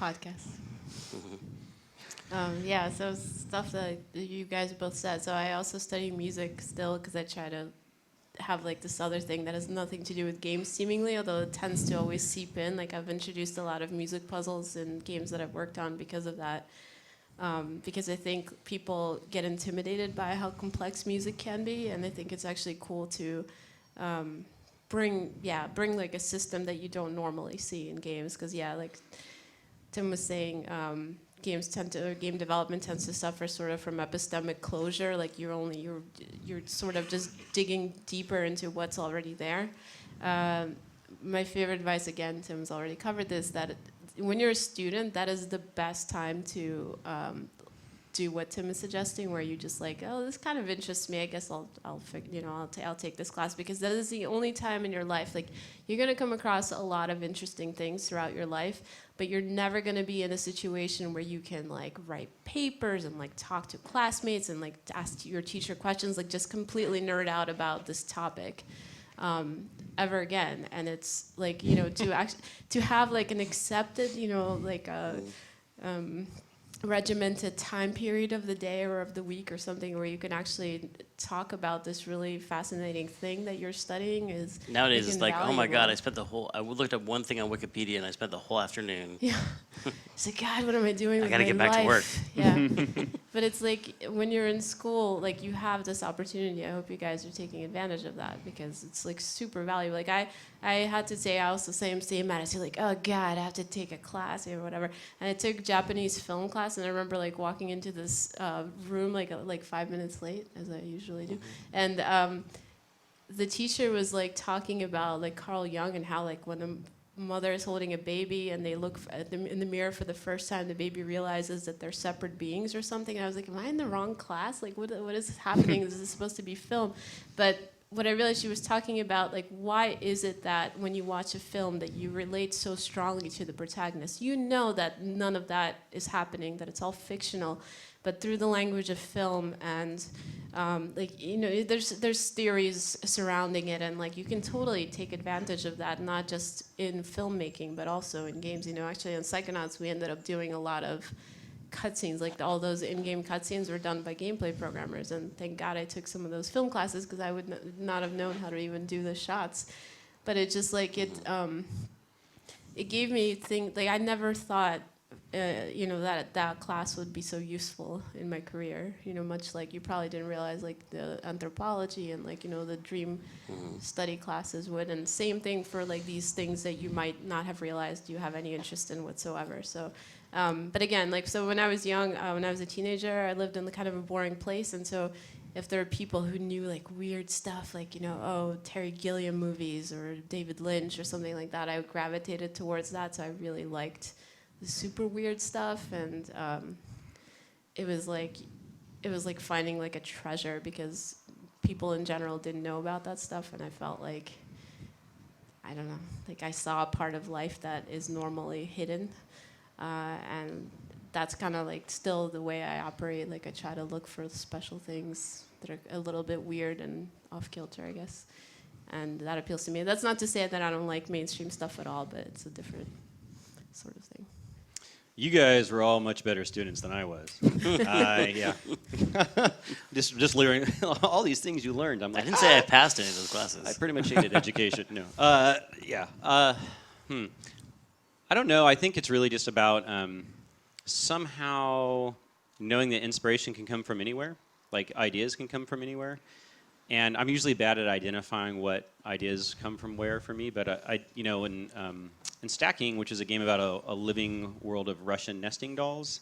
Podcasts. So stuff that you guys both said. So I also study music still, because I try to have like this other thing that has nothing to do with games seemingly, although it tends to always seep in. Like I've introduced a lot of music puzzles in games that I've worked on because of that. Because I think people get intimidated by how complex music can be, and I think it's actually cool to bring like a system that you don't normally see in games. Because like Tim was saying, game development tends to suffer sort of from epistemic closure. Like you're sort of just digging deeper into what's already there. My favorite advice, again, Tim's already covered this, that when you're a student, that is the best time to do what Tim is suggesting, where you just like, oh, this kind of interests me. I guess I'll take this class, because that is the only time in your life, like you're gonna come across a lot of interesting things throughout your life, but you're never gonna be in a situation where you can like write papers and like talk to classmates and like ask your teacher questions, like just completely nerd out about this topic ever again. And it's like, to have like an accepted, like a regimented time period of the day or of the week or something, where you can actually talk about this really fascinating thing that you're studying is nowadays it's like, oh my god, invaluable. I looked up one thing on Wikipedia and I spent the whole afternoon. Yeah. It's like, God, what am I doing with my life? I gotta get back to work. Yeah. But it's like when you're in school, like you have this opportunity. I hope you guys are taking advantage of that, because it's like super valuable. Like I had to say, I was the same attitude, like, oh God, I have to take a class or whatever. And I took Japanese film class, and I remember like walking into this room like 5 minutes late, as I usually do. And the teacher was like talking about like Carl Jung, and how like when a mother is holding a baby and they look at them in the mirror for the first time, the baby realizes that they're separate beings or something. And I was like, am I in the wrong class? Like, what is happening? This is supposed to be film. But what I realized, she was talking about, like, why is it that when you watch a film that you relate so strongly to the protagonist? You know that none of that is happening, that it's all fictional, but through the language of film and there's theories surrounding it, and like you can totally take advantage of that, not just in filmmaking but also in games. Actually on Psychonauts we ended up doing a lot of cutscenes, like all those in-game cutscenes were done by gameplay programmers, and thank God I took some of those film classes, because I would not have known how to even do the shots. But it just like it gave me things like I never thought that class would be so useful in my career. Much like you probably didn't realize like the anthropology and like the dream study classes would, and same thing for like these things that you might not have realized you have any interest in whatsoever. So but again, like, so when I was young, when I was a teenager, I lived in kind of a boring place, and so if there are people who knew like weird stuff, like Terry Gilliam movies or David Lynch or something like that, I gravitated towards that. So I really liked the super weird stuff, and it was like finding like a treasure, because people in general didn't know about that stuff, and I felt like I don't know, like I saw a part of life that is normally hidden, and that's kind of like still the way I operate. Like I try to look for special things that are a little bit weird and off kilter, I guess, and that appeals to me. That's not to say that I don't like mainstream stuff at all, but it's a different sort of thing. You guys were all much better students than I was. Yeah. just learning all these things you learned. I'm like, I didn't say I passed any of those classes. I pretty much hated education. No. Yeah. I don't know. I think it's really just about somehow knowing that inspiration can come from anywhere. Like ideas can come from anywhere. And I'm usually bad at identifying what ideas come from where for me. But in Stacking, which is a game about a living world of Russian nesting dolls,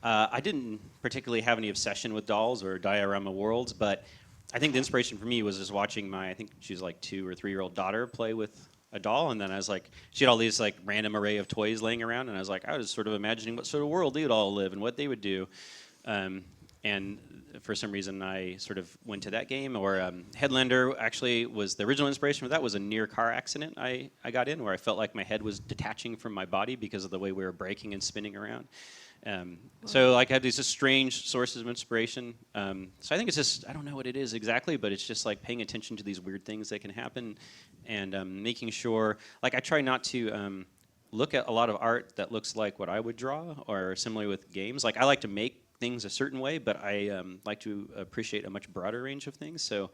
I didn't particularly have any obsession with dolls or diorama worlds, but I think the inspiration for me was just watching I think she's like 2 or 3-year-old daughter play with a doll, and then I was like, she had all these like random array of toys laying around, and I was like, I was sort of imagining what sort of world they would all live and what they would do. And for some reason, I sort of went to that game. Or Headlander actually was the original inspiration for that. Was a near car accident I got in where I felt like my head was detaching from my body because of the way we were braking and spinning around. So like I had these just strange sources of inspiration. So I think it's just, I don't know what it is exactly, but it's just like paying attention to these weird things that can happen and making sure, like I try not to look at a lot of art that looks like what I would draw, or similarly with games. Like I like to make things a certain way, but I like to appreciate a much broader range of things. So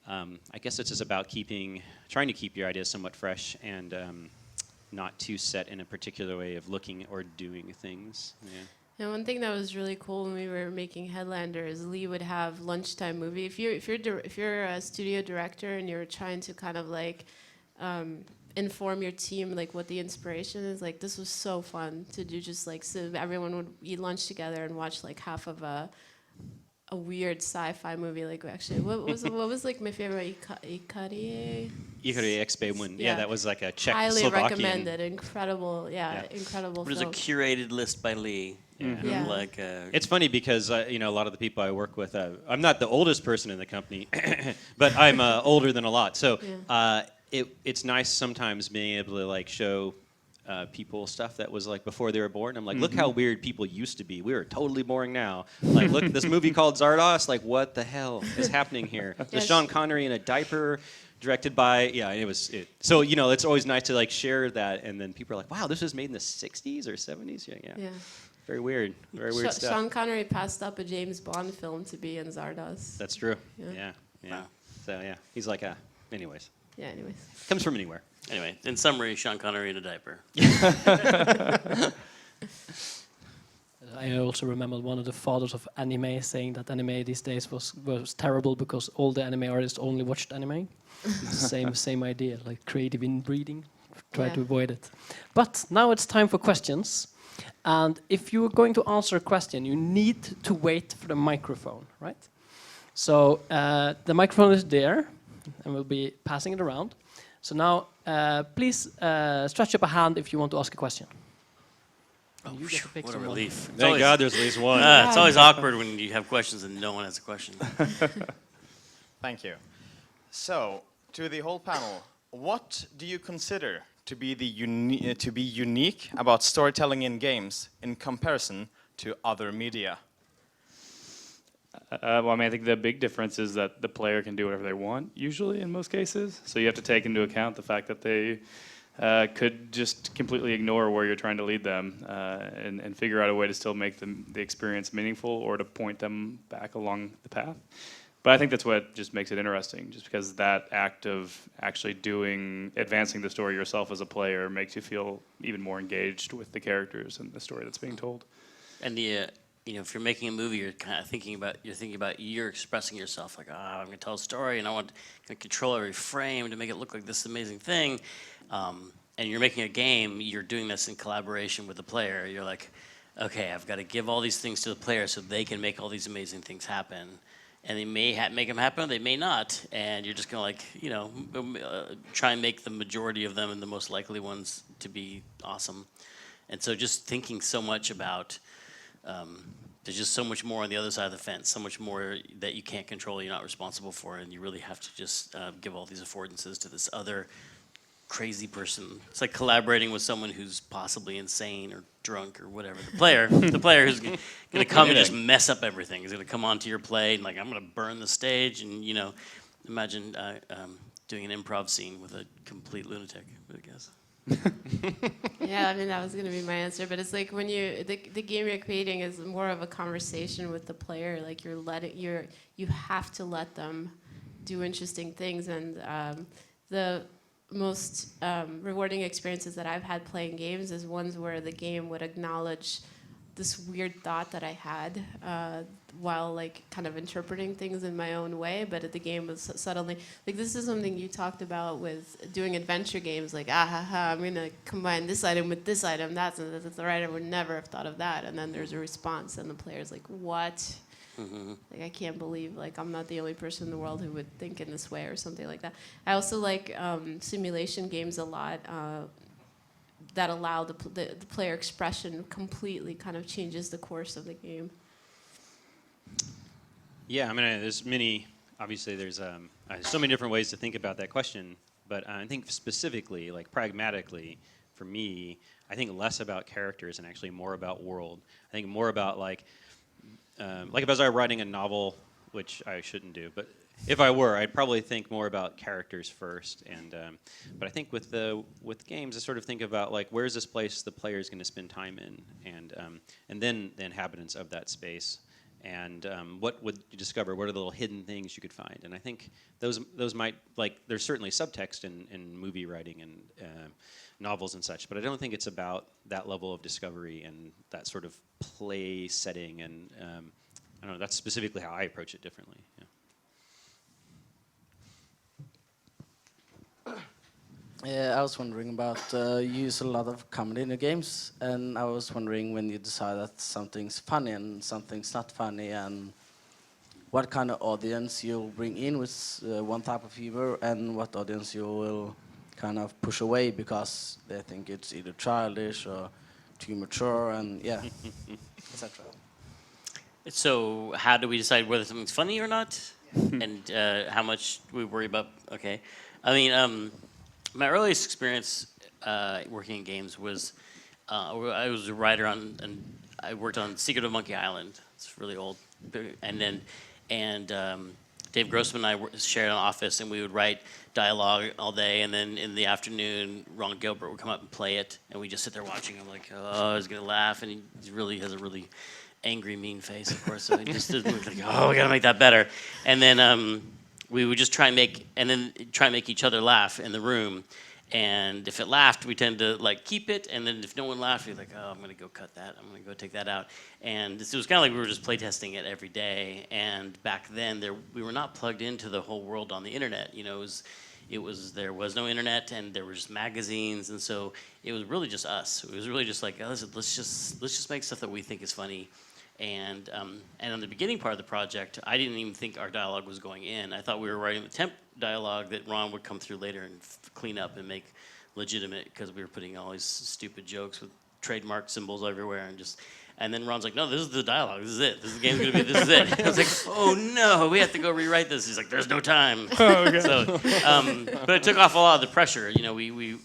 I guess it's just about trying to keep your ideas somewhat fresh and not too set in a particular way of looking or doing things. Yeah. And one thing that was really cool when we were making Headlander is Lee would have lunchtime movie. If you're a studio director and you're trying to kind of like inform your team like what the inspiration is, like this was so fun to do. Just like so everyone would eat lunch together and watch like half of a weird sci-fi movie. Like actually, what was like my favorite Ikari Expe one. Yeah, that was like a Czech highly Slovakian. recommended, incredible, incredible. But it was a film. curated list by Lee. Yeah. Like it's funny because a lot of the people I work with, I'm not the oldest person in the company, but I'm older than a lot. So it's nice sometimes being able to like show people stuff that was like before they were born. I'm like, look how weird people used to be. We are totally boring now. Like, look at this movie called Zardos. Like, what the hell is happening here? There's Sean Connery in a diaper, directed by So it's always nice to like share that, and then people are like, wow, this was made in the 60s or 70s. Yeah. Very weird stuff. Sean Connery passed up a James Bond film to be in Zardos. That's true. Yeah. Wow. So he's like anyways. Yeah. Anyways. Comes from anywhere. Anyway, in summary, Sean Connery in a diaper. I also remember one of the fathers of anime saying that anime these days was terrible because all the anime artists only watched anime. Same idea, like creative inbreeding. Try to avoid it. But now it's time for questions. And if you're going to answer a question, you need to wait for the microphone, right? So the microphone is there, and we'll be passing it around. So now, please stretch up a hand if you want to ask a question. Oh, what a relief. Thank God there's at least one. It's always awkward when you have questions and no one has a question. Thank you. So, to the whole panel, what do you consider to be unique about storytelling in games in comparison to other media? I think the big difference is that the player can do whatever they want, usually in most cases. So you have to take into account the fact that they could just completely ignore where you're trying to lead them and figure out a way to still make the experience meaningful or to point them back along the path. But I think that's what just makes it interesting, just because that act of actually advancing the story yourself as a player makes you feel even more engaged with the characters and the story that's being told. And if you're making a movie, you're kind of thinking about you're expressing yourself like, I'm going to tell a story and I want to control every frame to make it look like this amazing thing. And you're making a game, you're doing this in collaboration with the player. You're like, okay, I've got to give all these things to the player so they can make all these amazing things happen. And they may make them happen, or they may not. And you're just going to try and make the majority of them and the most likely ones to be awesome. And so just thinking so much about, there's just so much more on the other side of the fence, so much more that you can't control, you're not responsible for, and you really have to just give all these affordances to this other crazy person. It's like collaborating with someone who's possibly insane or drunk or whatever. The player who's gonna come and just mess up everything. Is gonna come onto your play and like, I'm gonna burn the stage, and you know, imagine doing an improv scene with a complete lunatic, I guess. Yeah, I mean that was gonna be my answer, but it's like when the game you're creating is more of a conversation with the player. Like you have to let them do interesting things, and the most rewarding experiences that I've had playing games is ones where the game would acknowledge this weird thought that I had while like kind of interpreting things in my own way, but the game was suddenly like, this is something you talked about with doing adventure games, like I'm gonna combine this item with this item, that's the writer would never have thought of that, and then there's a response and the player's like, what? Like, I can't believe, like, I'm not the only person in the world who would think in this way or something like that. I also like simulation games a lot that allow the player expression completely kind of changes the course of the game. Yeah, I mean, there's many, obviously there's so many different ways to think about that question, but I think specifically, like pragmatically, for me, I think less about characters and actually more about world. I think more about like if I was writing a novel, which I shouldn't do, but if I were, I'd probably think more about characters first. And but I think with games, I sort of think about like, where's this place the player is going to spend time in, and then the inhabitants of that space, and what would you discover? What are the little hidden things you could find? And I think those might, like, there's certainly subtext in movie writing and novels and such, but I don't think it's about that level of discovery and that sort of play setting, and I don't know, that's specifically how I approach it differently. Yeah. I was wondering about, you use a lot of comedy in the games, and I was wondering when you decide that something's funny and something's not funny, and what kind of audience you'll bring in with one type of humor, and what audience you will kind of push away because they think it's either childish or too mature, and yeah, etc. So how do we decide whether something's funny or not? And how much we worry about, okay. I mean, my earliest experience working in games was, I was a writer on, and I worked on Secret of Monkey Island. It's really old. And Dave Grossman and I shared an office, and we would write dialogue all day, and then in the afternoon, Ron Gilbert would come up and play it, and we just sit there watching him like, oh, he's gonna laugh, and he really has a really angry, mean face, of course, so he just like, oh, we gotta make that better. And then we would just try and make each other laugh in the room, and if it laughed, we tend to like keep it, and then if no one laughed, we'd be like, oh, I'm gonna go cut that, I'm gonna go take that out. And it was kind of like we were just playtesting it every day, and back then we were not plugged into the whole world on the internet. You know, there was no internet, and there were just magazines, and so it was really just us. It was really just like, oh, let's just make stuff that we think is funny. And on the beginning part of the project, I didn't even think our dialogue was going in. I thought we were writing the temp dialogue that Ron would come through later and clean up and make legitimate, because we were putting all these stupid jokes with trademark symbols everywhere, and then Ron's like, no, this is the dialogue, this is it, this is the game's gonna be, this is it. I was like, oh no, we have to go rewrite this. He's like, there's no time. Oh, okay. So, but it took off a lot of the pressure. You know, we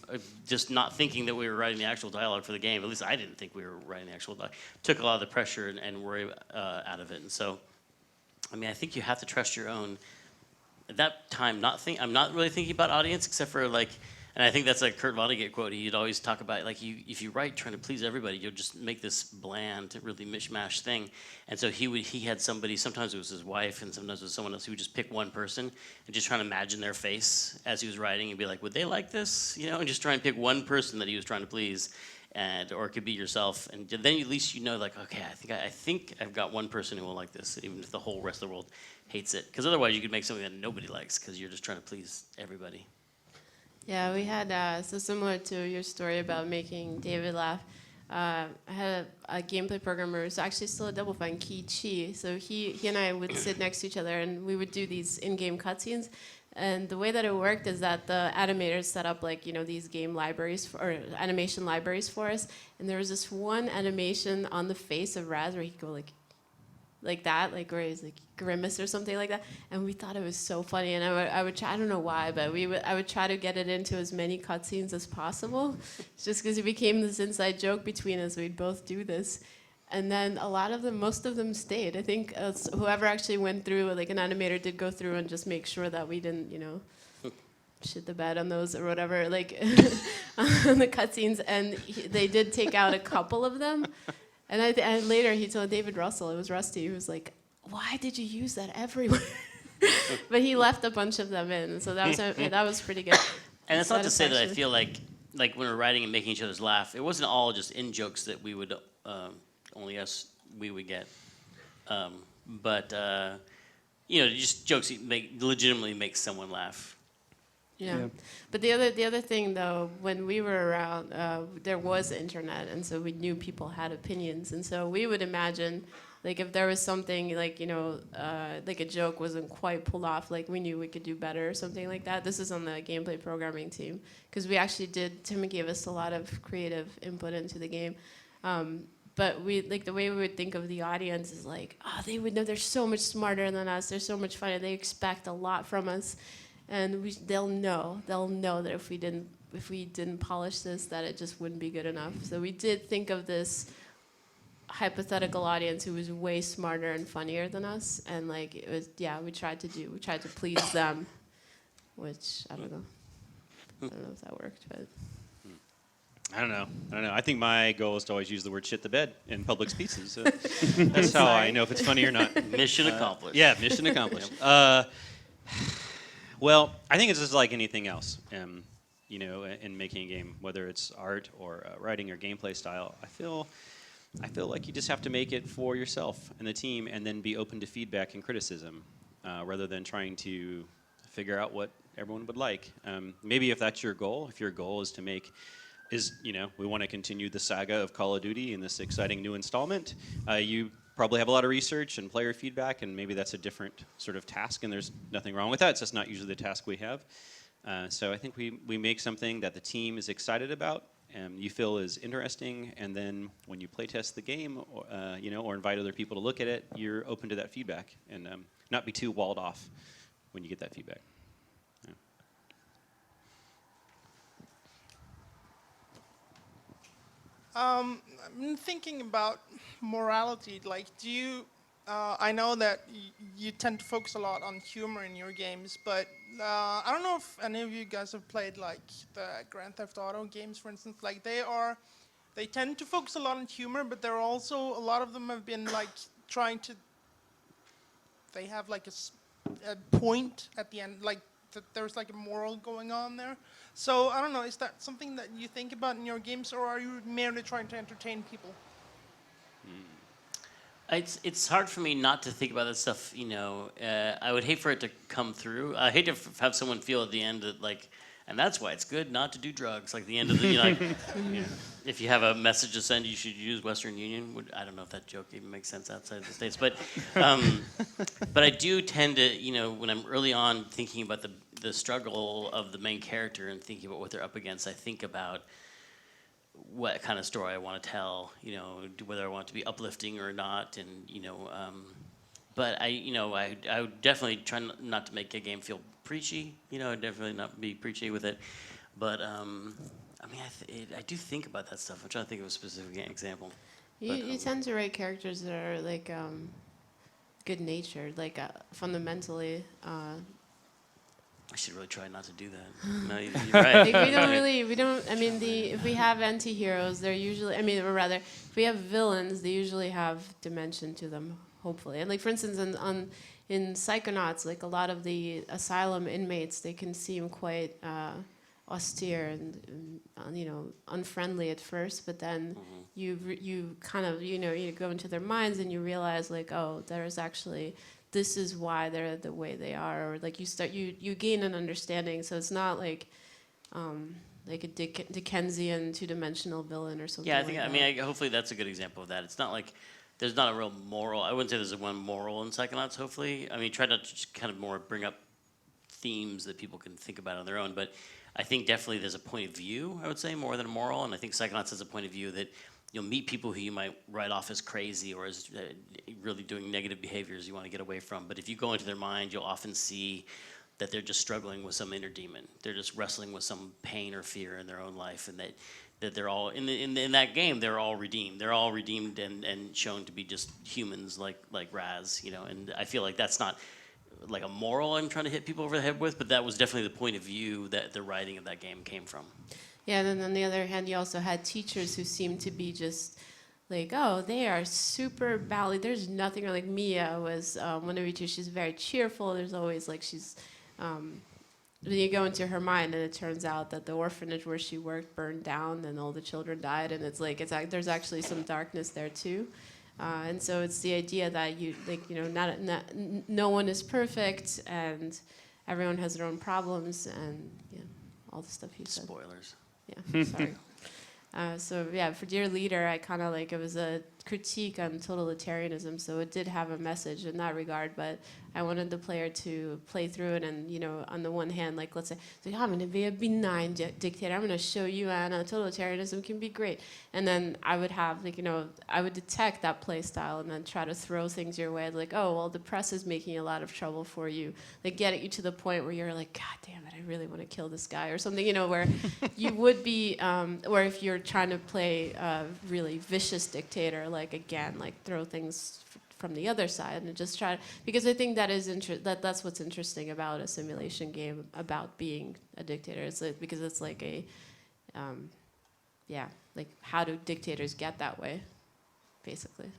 just not thinking that we were writing the actual dialogue for the game. At least I didn't think we were writing the actual dialogue. Took a lot of the pressure and worry out of it. And so, I mean, I think you have to trust your own. At that time, I'm not really thinking about audience, except for like, and I think that's a Kurt Vonnegut quote. He'd always talk about, like, if you write trying to please everybody, you'll just make this bland, really mishmash thing. And so he had somebody, sometimes it was his wife, and sometimes it was someone else, who would just pick one person and just try to imagine their face as he was writing and be like, would they like this? You know, and just try and pick one person that he was trying to please, or it could be yourself. And then at least you know, like, okay, I think I've got one person who will like this, even if the whole rest of the world hates it. Because otherwise you could make something that nobody likes, because you're just trying to please everybody. Yeah, we had, so similar to your story about making David laugh, I had a gameplay programmer who's actually still at Double Fine, Ki Chi. So he and I would sit next to each other, and we would do these in-game cutscenes. And the way that it worked is that the animators set up, like, you know, these game libraries, or animation libraries for us. And there was this one animation on the face of Raz where he'd go like like that, like where he's like grimace or something like that, and we thought it was so funny. And I would try, I don't know why, but I would try to get it into as many cutscenes as possible, just because it became this inside joke between us. We'd both do this, and then a lot of them, most of them stayed. I think whoever actually went through, like an animator, did go through and just make sure that we didn't, you know, shit the bed on those or whatever, like on the cutscenes, and they did take out a couple of them. And later he told David Russell, it was Rusty, who was like, "Why did you use that everywhere?" But he left a bunch of them in, so that was pretty good. And it's not to say that I feel like when we're writing and making each other's laugh, it wasn't all just in jokes that we would we would get, but you know, just jokes that legitimately make someone laugh. Yeah. But the other thing though, when we were around, there was internet, and so we knew people had opinions, and so we would imagine, like if there was something like, you know, like a joke wasn't quite pulled off, like we knew we could do better or something like that. This is on the gameplay programming team, because we actually Tim gave us a lot of creative input into the game. But we, like, the way we would think of the audience is like, oh, they would know, they're so much smarter than us, they're so much funnier, they expect a lot from us. And they'll know that if we didn't polish this, that it just wouldn't be good enough. So we did think of this hypothetical audience who was way smarter and funnier than us, and like it was, yeah, we tried to please them, which I don't know if that worked, but. I don't know. I think my goal is to always use the word "shit the bed" in public speeches. That's how I know if it's funny or not. Mission accomplished. Yeah, mission accomplished. Well, I think it's just like anything else, you know, in making a game, whether it's art or writing or gameplay style. I feel like you just have to make it for yourself and the team, and then be open to feedback and criticism, rather than trying to figure out what everyone would like. Maybe if that's your goal, if your goal is to make, you know, we want to continue the saga of Call of Duty in this exciting new installment, you probably have a lot of research and player feedback, and maybe that's a different sort of task, and there's nothing wrong with that. It's just not usually the task we have. So I think we make something that the team is excited about, and you feel is interesting, and then when you play test the game, you know, or invite other people to look at it, you're open to that feedback, and not be too walled off when you get that feedback. Yeah. I'm thinking about morality. Like, do you? I know that you tend to focus a lot on humor in your games, but I don't know if any of you guys have played like the Grand Theft Auto games, for instance. Like, they tend to focus a lot on humor, but there are also a lot of them have been like trying to. They have like a point at the end, like that there's like a moral going on there. So I don't know, is that something that you think about in your games, or are you merely trying to entertain people? It's hard for me not to think about that stuff, you know. I would hate for it to come through. I hate to have someone feel at the end that, like, and that's why it's good not to do drugs. Like the end of the, you know, like, you know, if you have a message to send, you should use Western Union. I don't know if that joke even makes sense outside of the States, but I do tend to, you know, when I'm early on thinking about the struggle of the main character and thinking about what they're up against, I think about what kind of story I want to tell, you know, whether I want it to be uplifting or not, and you know, but I would definitely try not to make a game feel preachy, you know, I'd definitely not be preachy with it, but I mean, I do think about that stuff. I'm trying to think of a specific example. You tend to write characters that are like good-natured, like fundamentally. I should really try not to do that. No, you're right. Like we don't. I mean, if we have anti-heroes, they're usually. I mean, or rather, if we have villains, they usually have dimension to them. Hopefully, and like for instance, in Psychonauts, like a lot of the asylum inmates, they can seem quite austere and you know, unfriendly at first, but then you kind of, you know, you go into their minds and you realize like, oh, there's actually. This is why they're the way they are, or like you gain an understanding. So it's not like a Dickensian two-dimensional villain or something. Yeah, I think. Like I mean, hopefully that's a good example of that. It's not like there's not a real moral. I wouldn't say there's one moral in Psychonauts. Hopefully, I mean, try not to just kind of more bring up themes that people can think about on their own. But I think definitely there's a point of view. I would say more than a moral, and I think Psychonauts has a point of view that you'll meet people who you might write off as crazy or as really doing negative behaviors you want to get away from. But if you go into their mind, you'll often see that they're just struggling with some inner demon. They're just wrestling with some pain or fear in their own life, and that they're all in that game. They're all redeemed. They're all redeemed and shown to be just humans like Raz, you know. And I feel like that's not like a moral I'm trying to hit people over the head with, but that was definitely the point of view that the writing of that game came from. Yeah, and then on the other hand, you also had teachers who seemed to be just like, oh, they are super bally. There's nothing wrong. Like Mia was one of your two. She's very cheerful. There's always like she's. Then you go into her mind, and it turns out that the orphanage where she worked burned down, and all the children died. And it's like there's actually some darkness there too. And so it's the idea that no one is perfect, and everyone has their own problems, and all the stuff you said. Spoilers. Yeah, sorry. So yeah, for Dear Leader, I kind of like it was a critique on totalitarianism, so it did have a message in that regard, but I wanted the player to play through it and, on the one hand, like let's say, I'm going to be a benign dictator, I'm going to show you, Anna, totalitarianism can be great. And then I would have, I would detect that play style and then try to throw things your way, like, oh, well, the press is making a lot of trouble for you. Like, get you to the point where you're like, God damn it, I really want to kill this guy, or something, where you would be, or if you're trying to play a really vicious dictator, like, again, like, throw things from the other side and just try to, because I think that is that's what's interesting about a simulation game about being a dictator. It's like, because it's like a like how do dictators get that way, basically.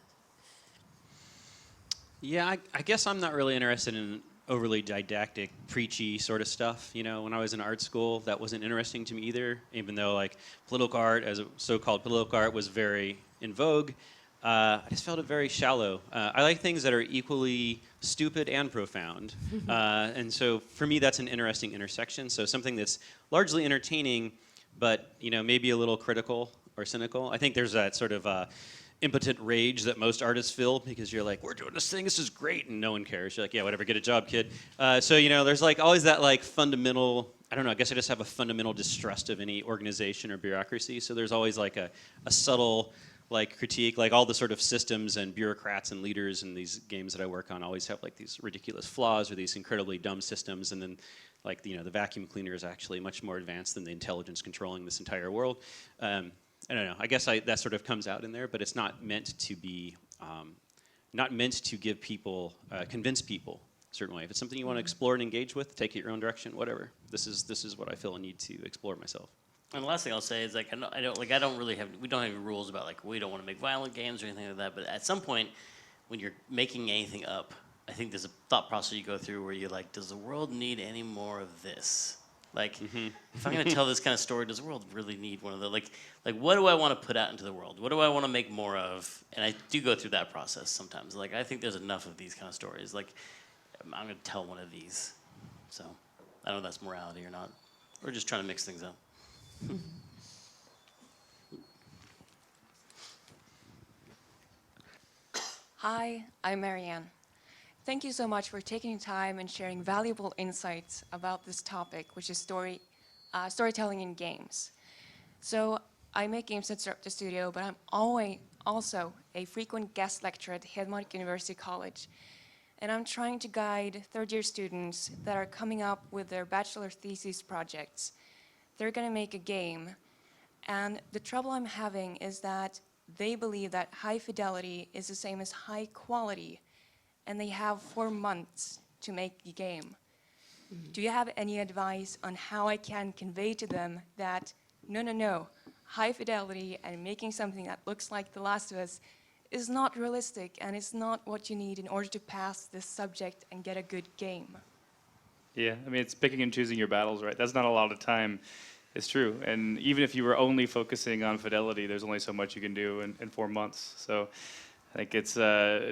Yeah, I guess I'm not really interested in overly didactic, preachy sort of stuff. When I was in art school, that wasn't interesting to me either, even though like political art, as a so-called political art, was very in vogue. I just felt it very shallow. I like things that are equally stupid and profound. And so for me, that's an interesting intersection. So something that's largely entertaining, but maybe a little critical or cynical. I think there's that sort of impotent rage that most artists feel because you're like, we're doing this thing, this is great, and no one cares. You're like, yeah, whatever, get a job, kid. So there's like always that like fundamental, I don't know, I guess I just have a fundamental distrust of any organization or bureaucracy. So there's always like a subtle like critique, like all the sort of systems and bureaucrats and leaders in these games that I work on always have like these ridiculous flaws or these incredibly dumb systems, and then like the vacuum cleaner is actually much more advanced than the intelligence controlling this entire world. I don't know. I guess that sort of comes out in there, but it's not meant to be, not meant to give people, convince people. Certainly, if it's something you want to explore and engage with, take it your own direction. Whatever. This is what I feel I need to explore myself. And the last thing I'll say is like we don't have any rules about like we don't want to make violent games or anything like that. But at some point, when you're making anything up, I think there's a thought process you go through where you're like, does the world need any more of this? Like, if I'm going to tell this kind of story, does the world really need one of the like what do I want to put out into the world? What do I want to make more of? And I do go through that process sometimes. Like, I think there's enough of these kind of stories. Like, I'm going to tell one of these. So, I don't know if that's morality or not. We're just trying to mix things up. Hi, I'm Marianne. Thank you so much for taking time and sharing valuable insights about this topic, which is storytelling in games. So I make games at the studio, but I'm also a frequent guest lecturer at Hedmark University College. And I'm trying to guide third-year students that are coming up with their bachelor thesis projects. They're going to make a game. And the trouble I'm having is that they believe that high fidelity is the same as high quality, and they have 4 months to make the game. Mm-hmm. Do you have any advice on how I can convey to them that, no, high fidelity and making something that looks like The Last of Us is not realistic, and it's not what you need in order to pass this subject and get a good game? Yeah, I mean, it's picking and choosing your battles, right? That's not a lot of time. It's true. And even if you were only focusing on fidelity, there's only so much you can do in 4 months. So I think it's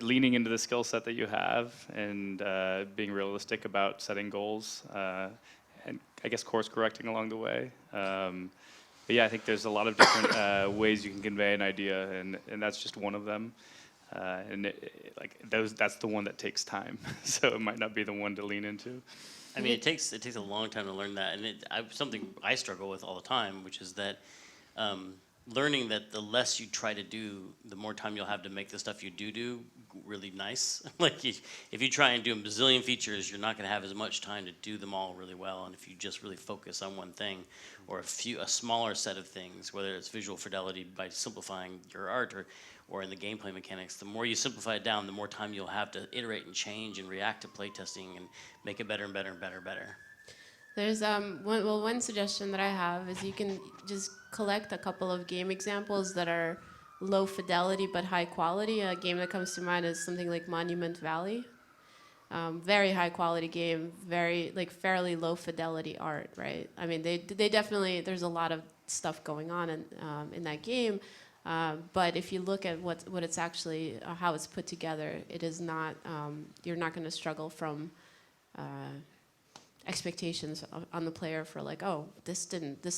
leaning into the skill set that you have and being realistic about setting goals and I guess course correcting along the way. But yeah, I think there's a lot of different ways you can convey an idea, and that's just one of them. That's the one that takes time. So it might not be the one to lean into. I mean, it takes a long time to learn that, and something I struggle with all the time, which is that learning that the less you try to do, the more time you'll have to make the stuff you do really nice. Like if you try and do a bazillion features, you're not going to have as much time to do them all really well. And if you just really focus on one thing, or a smaller set of things, whether it's visual fidelity by simplifying your art, or in the gameplay mechanics, the more you simplify it down, the more time you'll have to iterate and change and react to playtesting and make it better and better and better and better. There's one suggestion that I have is you can just collect a couple of game examples that are low fidelity but high quality. A game that comes to mind is something like Monument Valley. Very high quality game, fairly low fidelity art, right? I mean, they definitely, there's a lot of stuff going on in that game, but if you look at what it's actually, how it's put together, it is not, you're not going to struggle from expectations on the player for like, oh, this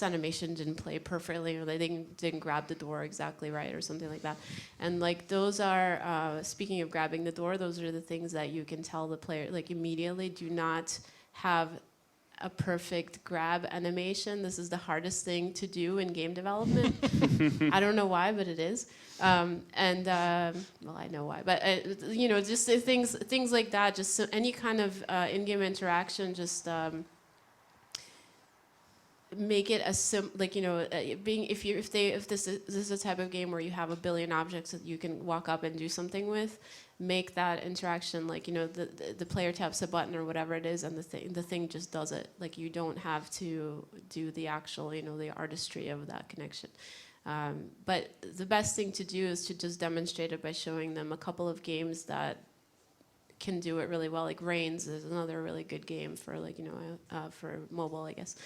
animation didn't play perfectly, or they didn't grab the door exactly right, or something like that. And like those are, speaking of grabbing the door, those are the things that you can tell the player like immediately. Do not have a perfect grab animation. This is the hardest thing to do in game development. I don't know why, but it is. Well, I know why, but you know, just things like that. Just any kind of in-game interaction. Just make it as like, you know, being if this is a type of game where you have a billion objects that you can walk up and do something with. Make that interaction like, you know, the player taps a button or whatever it is, and the thing just does it. Like you don't have to do the actual, you know, the artistry of that connection. But the best thing to do is to just demonstrate it by showing them a couple of games that can do it really well. Like Reigns is another really good game for like, you know, for mobile, I guess.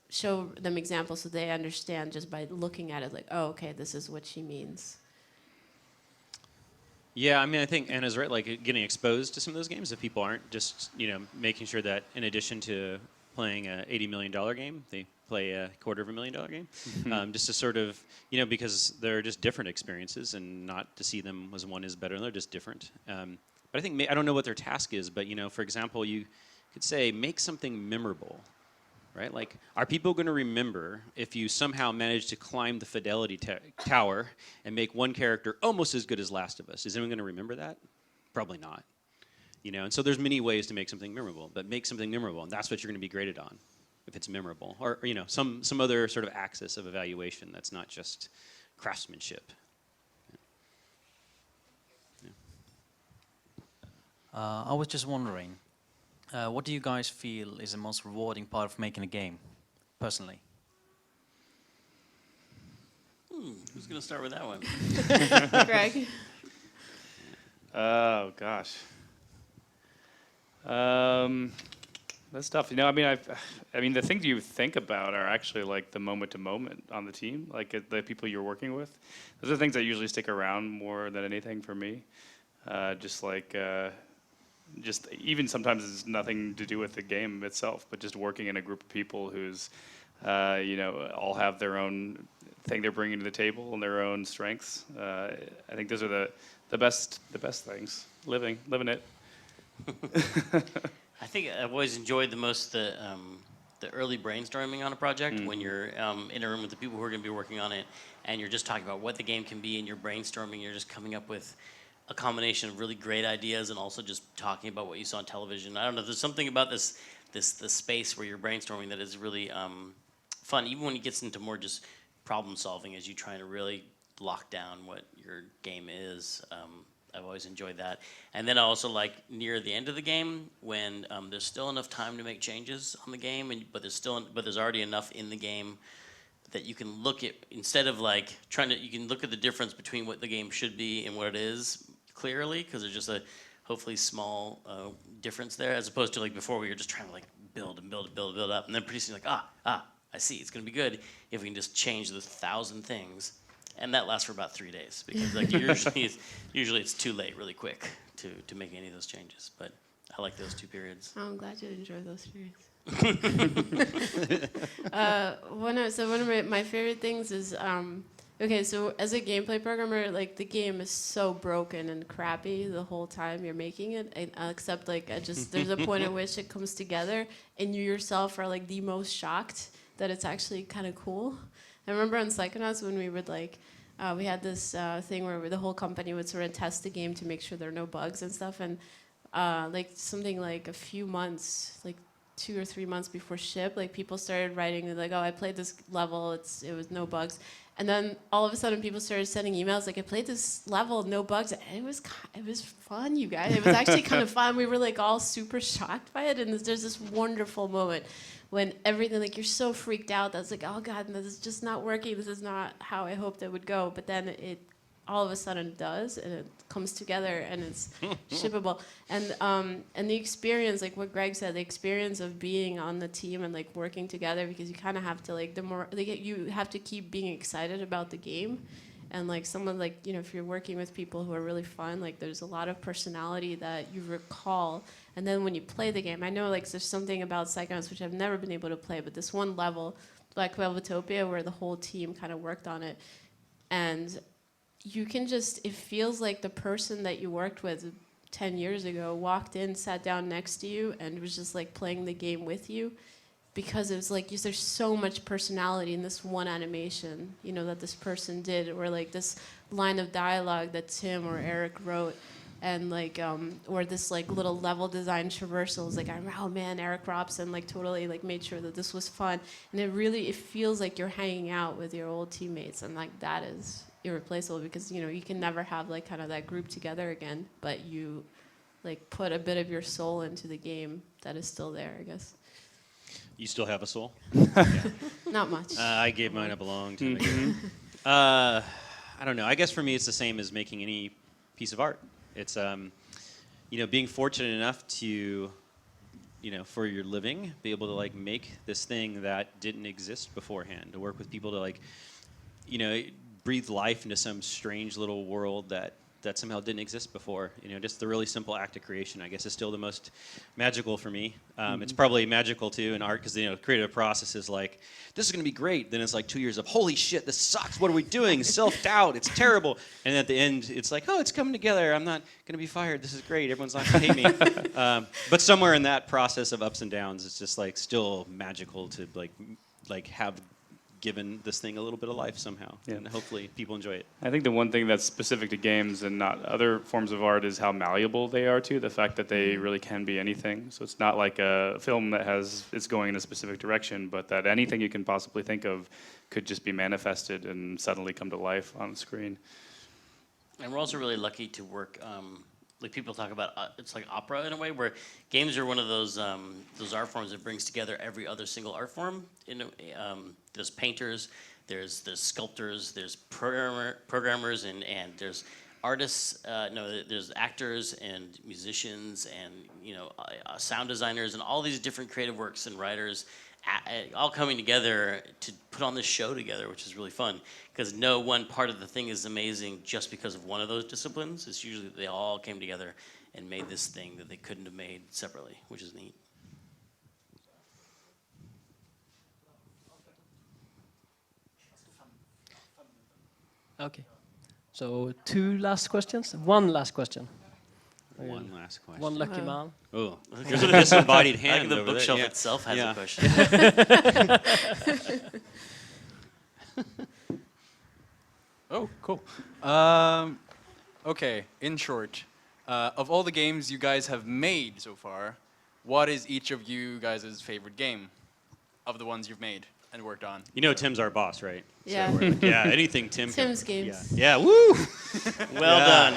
Show them examples so they understand just by looking at it. Like, oh, okay, this is what she means. Yeah, I mean, I think Anna's right, like getting exposed to some of those games, if people aren't just, you know, making sure that in addition to playing a $80 million game, they play a $250,000 game, just to sort of, you know, because they're just different experiences, and not to see them as one is better, they're just different. But I think, I don't know what their task is, but, you know, for example, you could say, make something memorable. Right? Like, are people going to remember if you somehow manage to climb the fidelity tower and make one character almost as good as Last of Us? Is anyone going to remember that? Probably not. You know, and so there's many ways to make something memorable, but make something memorable, and that's what you're going to be graded on, if it's memorable, or you know, some other sort of axis of evaluation that's not just craftsmanship. Yeah. I was just wondering. What do you guys feel is the most rewarding part of making a game, personally? Who's going to start with that one? Greg? Oh, gosh. That's tough. You know, I mean, the things you think about are actually like the moment to moment on the team, like the people you're working with. Those are the things that usually stick around more than anything for me. Just even sometimes it's nothing to do with the game itself, but just working in a group of people who's, you know, all have their own thing they're bringing to the table and their own strengths. I think those are the best things. Living it. I think I've always enjoyed the most the early brainstorming on a project, when you're in a room with the people who are going to be working on it, and you're just talking about what the game can be, and you're brainstorming. You're just coming up with a combination of really great ideas, and also just talking about what you saw on television. I don't know, there's something about this space where you're brainstorming that is really fun, even when it gets into more just problem solving as you try to really lock down what your game is. I've always enjoyed that. And then I also like near the end of the game when there's still enough time to make changes on the game, but there's already enough in the game that you can look at, instead of like you can look at the difference between what the game should be and what it is clearly, because there's just a hopefully small difference there, as opposed to like before where you're just trying to like build up, and then pretty soon like, I see, it's gonna be good if we can just change the 1,000 things, and that lasts for about 3 days, because like usually it's too late really quick to make any of those changes, but I like those 2 periods. Oh, I'm glad you enjoy those periods. One of my favorite things is okay, so as a gameplay programmer, like the game is so broken and crappy the whole time you're making it, except like there's a point at which it comes together and you yourself are like the most shocked that it's actually kind of cool. I remember on Psychonauts when we would like, we had this thing where the whole company would sort of test the game to make sure there are no bugs and stuff. And like something like a few months, like 2 or 3 months before ship, like people started writing like, oh, I played this level, it was no bugs. And then all of a sudden people started sending emails like, I played this level, no bugs. And it was fun, you guys. It was actually kind of fun. We were like all super shocked by it. And there's this wonderful moment when everything, like you're so freaked out that's like, oh God, this is just not working. This is not how I hoped it would go. But then it all of a sudden does, and it comes together, and it's shippable. And the experience, like what Greg said, the experience of being on the team and like working together, because you kind of have to like you have to keep being excited about the game, and like someone like if you're working with people who are really fun, like there's a lot of personality that you recall, and then when you play the game, I know like there's something about Psychonauts which I've never been able to play, but this one level, like Velvetopia, where the whole team kind of worked on it, and you can just, it feels like the person that you worked with 10 years ago walked in, sat down next to you, and was just like playing the game with you, because it was like there's so much personality in this one animation, that this person did, or like this line of dialogue that Tim or Eric wrote, and like or this like little level design traversals. Like oh man, Eric Robson like totally like made sure that this was fun, and it feels like you're hanging out with your old teammates, and like that is irreplaceable, because you can never have like kind of that group together again, but you like put a bit of your soul into the game that is still there, I guess. You still have a soul? Not much. I gave mine up a long time ago. I don't know. I guess for me it's the same as making any piece of art. It's being fortunate enough to for your living be able to like make this thing that didn't exist beforehand, to work with people to like breathe life into some strange little world that somehow didn't exist before. Just the really simple act of creation, I guess, is still the most magical for me. It's probably magical too in art, because the creative process is like, this is going to be great. Then it's like 2 years of, holy shit, this sucks. What are we doing? Self-doubt. It's terrible. And at the end, it's like, oh, it's coming together. I'm not going to be fired. This is great. Everyone's not going to hate me. But somewhere in that process of ups and downs, it's just like still magical to like have given this thing a little bit of life somehow, and hopefully people enjoy it. I think the one thing that's specific to games and not other forms of art is how malleable they are too. The fact that they really can be anything. So it's not like a film that it's going in a specific direction, but that anything you can possibly think of could just be manifested and suddenly come to life on the screen. And we're also really lucky to work. Like people talk about, it's like opera in a way, where games are one of those art forms that brings together every other single art form. There's painters, there's sculptors, there's programmers, and there's artists. There's actors and musicians and sound designers and all these different creative works and writers, all coming together to put on this show together, which is really fun, because no one part of the thing is amazing just because of one of those disciplines. It's usually they all came together and made this thing that they couldn't have made separately, which is neat. Okay. So 2 last questions? 1 last question. One last question. One lucky man. Oh, there's a disembodied hand the over bookshelf there. itself has a question. Oh, cool. Okay, in short, of all the games you guys have made so far, what is each of you guys' favorite game of the ones you've made and worked on? Tim's our boss, right? Yeah. So yeah, anything Tim. Tim's games. Yeah, woo! Well done.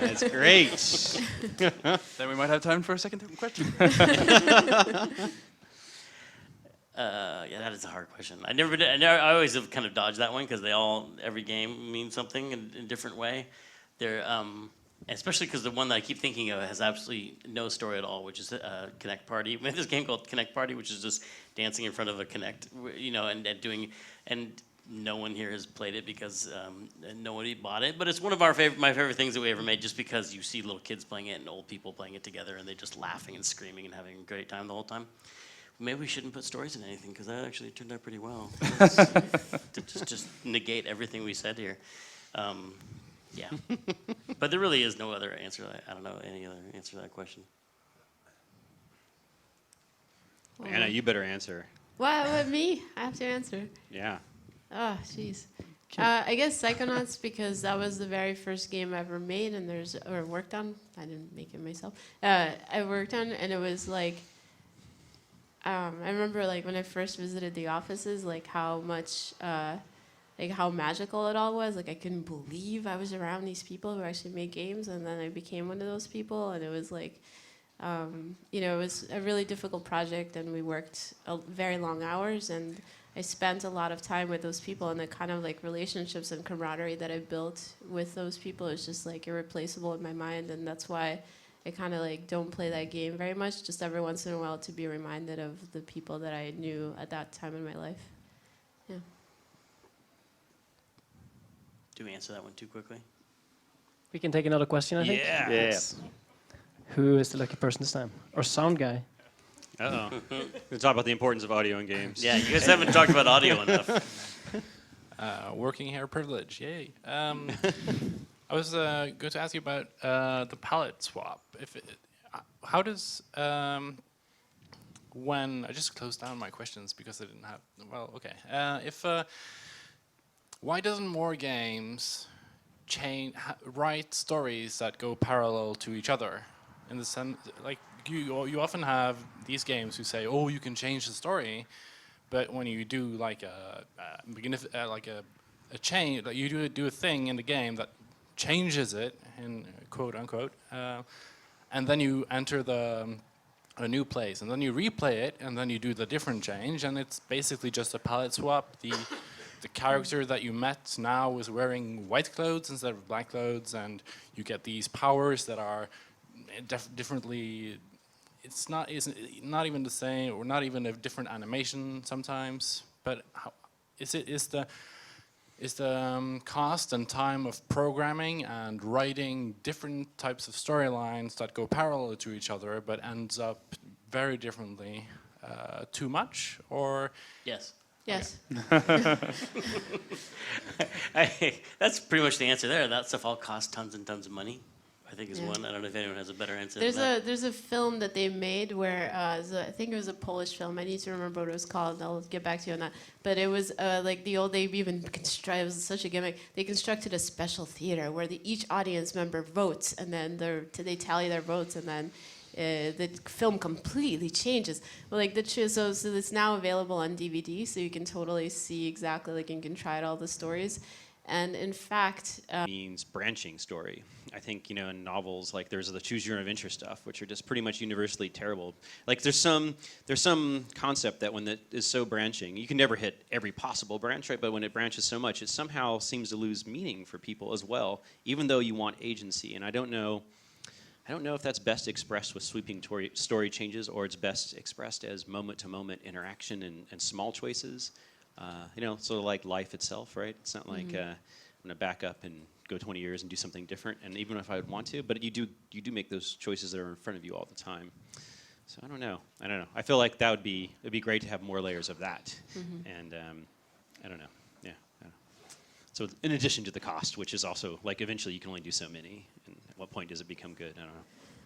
That's great. Then we might have time for a second question. Yeah, that is a hard question. I always have kind of dodged that one, because every game means something in a different way. They're, especially because the one that I keep thinking of has absolutely no story at all, which is Connect Party. We have this game called Connect Party, which is just dancing in front of a Connect, and no one here has played it because nobody bought it. But it's one of my favorite things that we ever made, just because you see little kids playing it and old people playing it together, and they're just laughing and screaming and having a great time the whole time. Maybe we shouldn't put stories in anything, because that actually turned out pretty well. To just negate everything we said here. Yeah. But there really is no other answer. I don't know any other answer to that question. Anna, you better answer. What, me? I have to answer. Yeah. Oh, jeez. I guess Psychonauts because that was the very first game I ever made and or worked on. I didn't make it myself. I worked on, and it was like, I remember like when I first visited the offices, like how much, like how magical it all was. Like I couldn't believe I was around these people who actually made games, and then I became one of those people, and it was like, you know, it was a really difficult project, and we worked very long hours, and I spent a lot of time with those people, and the kind of like relationships and camaraderie that I built with those people is just like irreplaceable in my mind, and that's why I kind of like don't play that game very much, just every once in a while to be reminded of the people that I knew at that time in my life. Yeah. Do we answer that one too quickly? We can take another question, I think. Yeah. Yes. Who is the lucky person this time? Or sound guy? Uh-oh. We'll talk about the importance of audio in games. Yeah, you guys haven't talked about audio enough. Working hair privilege, yay. I was going to ask you about the palette swap. How does, when, I just closed down my questions because I didn't have, well, okay. Why doesn't more games write stories that go parallel to each other? In the sense, like, you often have these games who say, oh, you can change the story, but when you do like a change, like you do a thing in the game that changes it, in quote unquote, and then you enter a new place, and then you replay it, and then you do the different change, and it's basically just a palette swap. The character that you met now is wearing white clothes instead of black clothes, and you get these powers that are differently. It's not even the same, or not even a different animation sometimes. But how, is the cost and time of programming and writing different types of storylines that go parallel to each other but ends up very differently too much, or? Yes. Yes. That's pretty much the answer there. That stuff all costs tons and tons of money. I think is one. I don't know if anyone has a better answer. There's a film that they made where I think it was a Polish film. I need to remember what it was called. I'll get back to you on that. But it was like the old. They even it was such a gimmick. They constructed a special theater where each audience member votes, and then they tally their votes, and then the film completely changes. Well, like so it's now available on DVD, so you can totally see exactly, like, you can try out all the stories. And in fact, means branching story. I think, you know, in novels, like there's the choose your own adventure stuff, which are just pretty much universally terrible. Like there's some concept that when that is so branching, you can never hit every possible branch, right? But when it branches so much, it somehow seems to lose meaning for people as well, even though you want agency. And I don't know if that's best expressed with sweeping story changes, or it's best expressed as moment-to-moment interaction and small choices. You know, sort of like life itself, right? It's not like I'm going to back up and go 20 years and do something different, and even if I would want to, but you do make those choices that are in front of you all the time. So I don't know. I feel like it'd be great to have more layers of that. And I don't know. Yeah. I don't know. So in addition to the cost, which is also like eventually you can only do so many, and at what point does it become good? I don't know.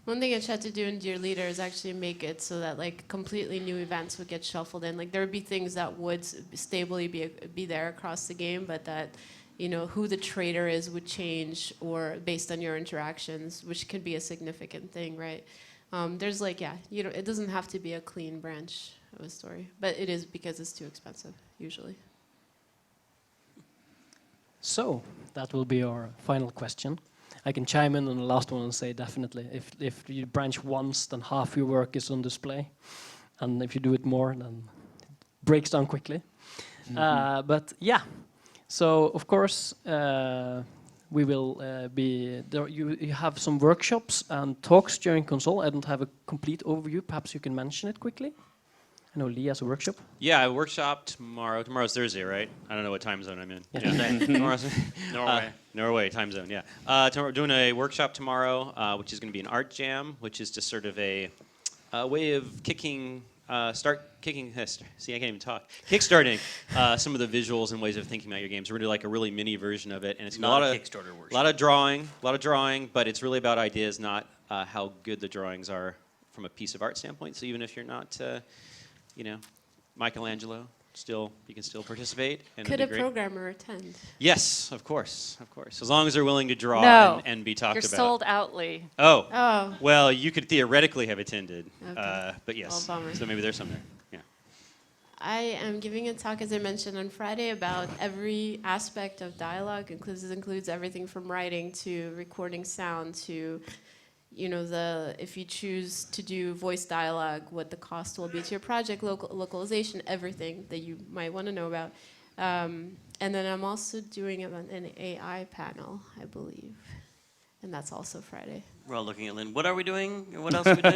one thing I tried to do in Dear Leader is actually make it so that like completely new events would get shuffled in. Like there would be things that would stably be there across the game, but that, you know, who the trader is would change, or based on your interactions, which could be a significant thing, right? There's like, yeah, you know, it doesn't have to be a clean branch of a story, but it is because it's too expensive usually. So that will be our final question. I can chime in on the last one and say definitely, if you branch once, then half your work is on display, and if you do it more, then it breaks down quickly. But yeah, so of course we will be there. You have some workshops and talks during Konsoll. I don't have a complete overview. Perhaps you can mention it quickly. I know Lee has a workshop. Yeah, a workshop tomorrow. Tomorrow's Thursday, right? I don't know what time zone I'm in. Norway. Norway time zone, yeah. We're doing a workshop tomorrow, which is going to be an art jam, which is just sort of a way of kickstarting. See, I can't even talk. Kickstarting some of the visuals and ways of thinking about your games. We're going to do like a really mini version of it, and it's not a Kickstarter workshop. A lot of drawing, but it's really about ideas, not how good the drawings are from a piece of art standpoint. So even if you're not, you know, Michelangelo, you can still participate. And Could it'll a be great. programmer attend? Yes, of course. As long as they're willing to draw No. and be talked You're about. sold out, Lee. Oh. Oh. Well, you could theoretically have attended, Okay. but yes. Well, bummer. So maybe there's some there. Yeah. I am giving a talk, as I mentioned, on Friday about every aspect of dialogue. Includes everything from writing to recording sound to, you know, if you choose to do voice dialogue, what the cost will be to your project, localization, everything that you might want to know about. And then I'm also doing an AI panel, I believe. And that's also Friday. We're all looking at Lynn. What are we doing? What else are we doing?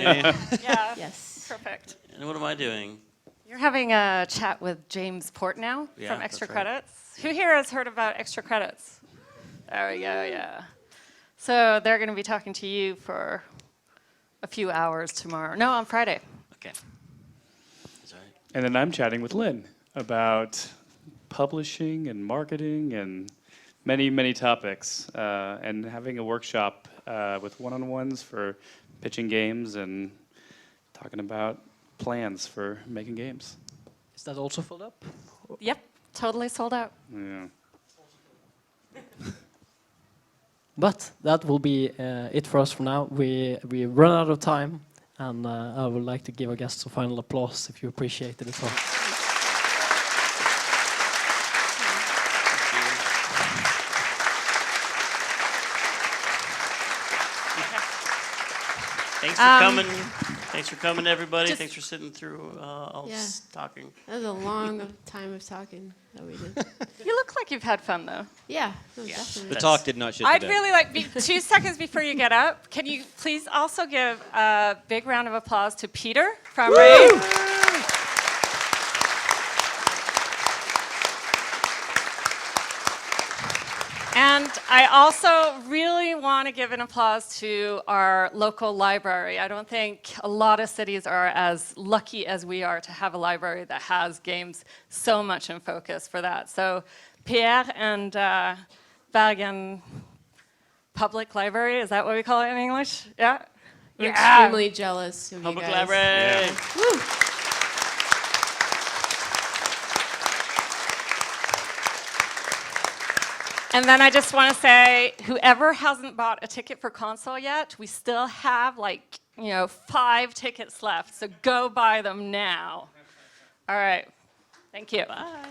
Yeah. Yes. Perfect. And what am I doing? You're having a chat with James Portnow Yeah, from Extra that's right. Credits. Who here has heard about Extra Credits? There we go, yeah. So they're going to be talking to you for a few hours tomorrow. No, on Friday. Okay. That's all right. And then I'm chatting with Lynn about publishing and marketing and many, many topics, and having a workshop with one-on-ones for pitching games and talking about plans for making games. Is that also filled up? Yep, totally sold out. Yeah. But that will be it for us for now. We run out of time, and I would like to give our guests a final applause if you appreciated it all. Thanks for coming. Thanks for coming, everybody. Just- Thanks for sitting through all this talking. That was a long time of talking that we did. You look like you've had fun, though. Yeah, no, definitely. The talk did not shit I'd the bed. really like, 2 seconds before you get up, can you please also give a big round of applause to Peter from Raid? And I also really want to give an applause to our local library. I don't think a lot of cities are as lucky as we are to have a library that has games so much in focus for that. So Pierre and Bergen Public Library, is that what we call it in English? Yeah? We're extremely jealous of Public you guys. library. Woo. And then I just want to say, whoever hasn't bought a ticket for Konsoll yet, we still have 5 tickets left. So go buy them now. All right. Thank you. Bye.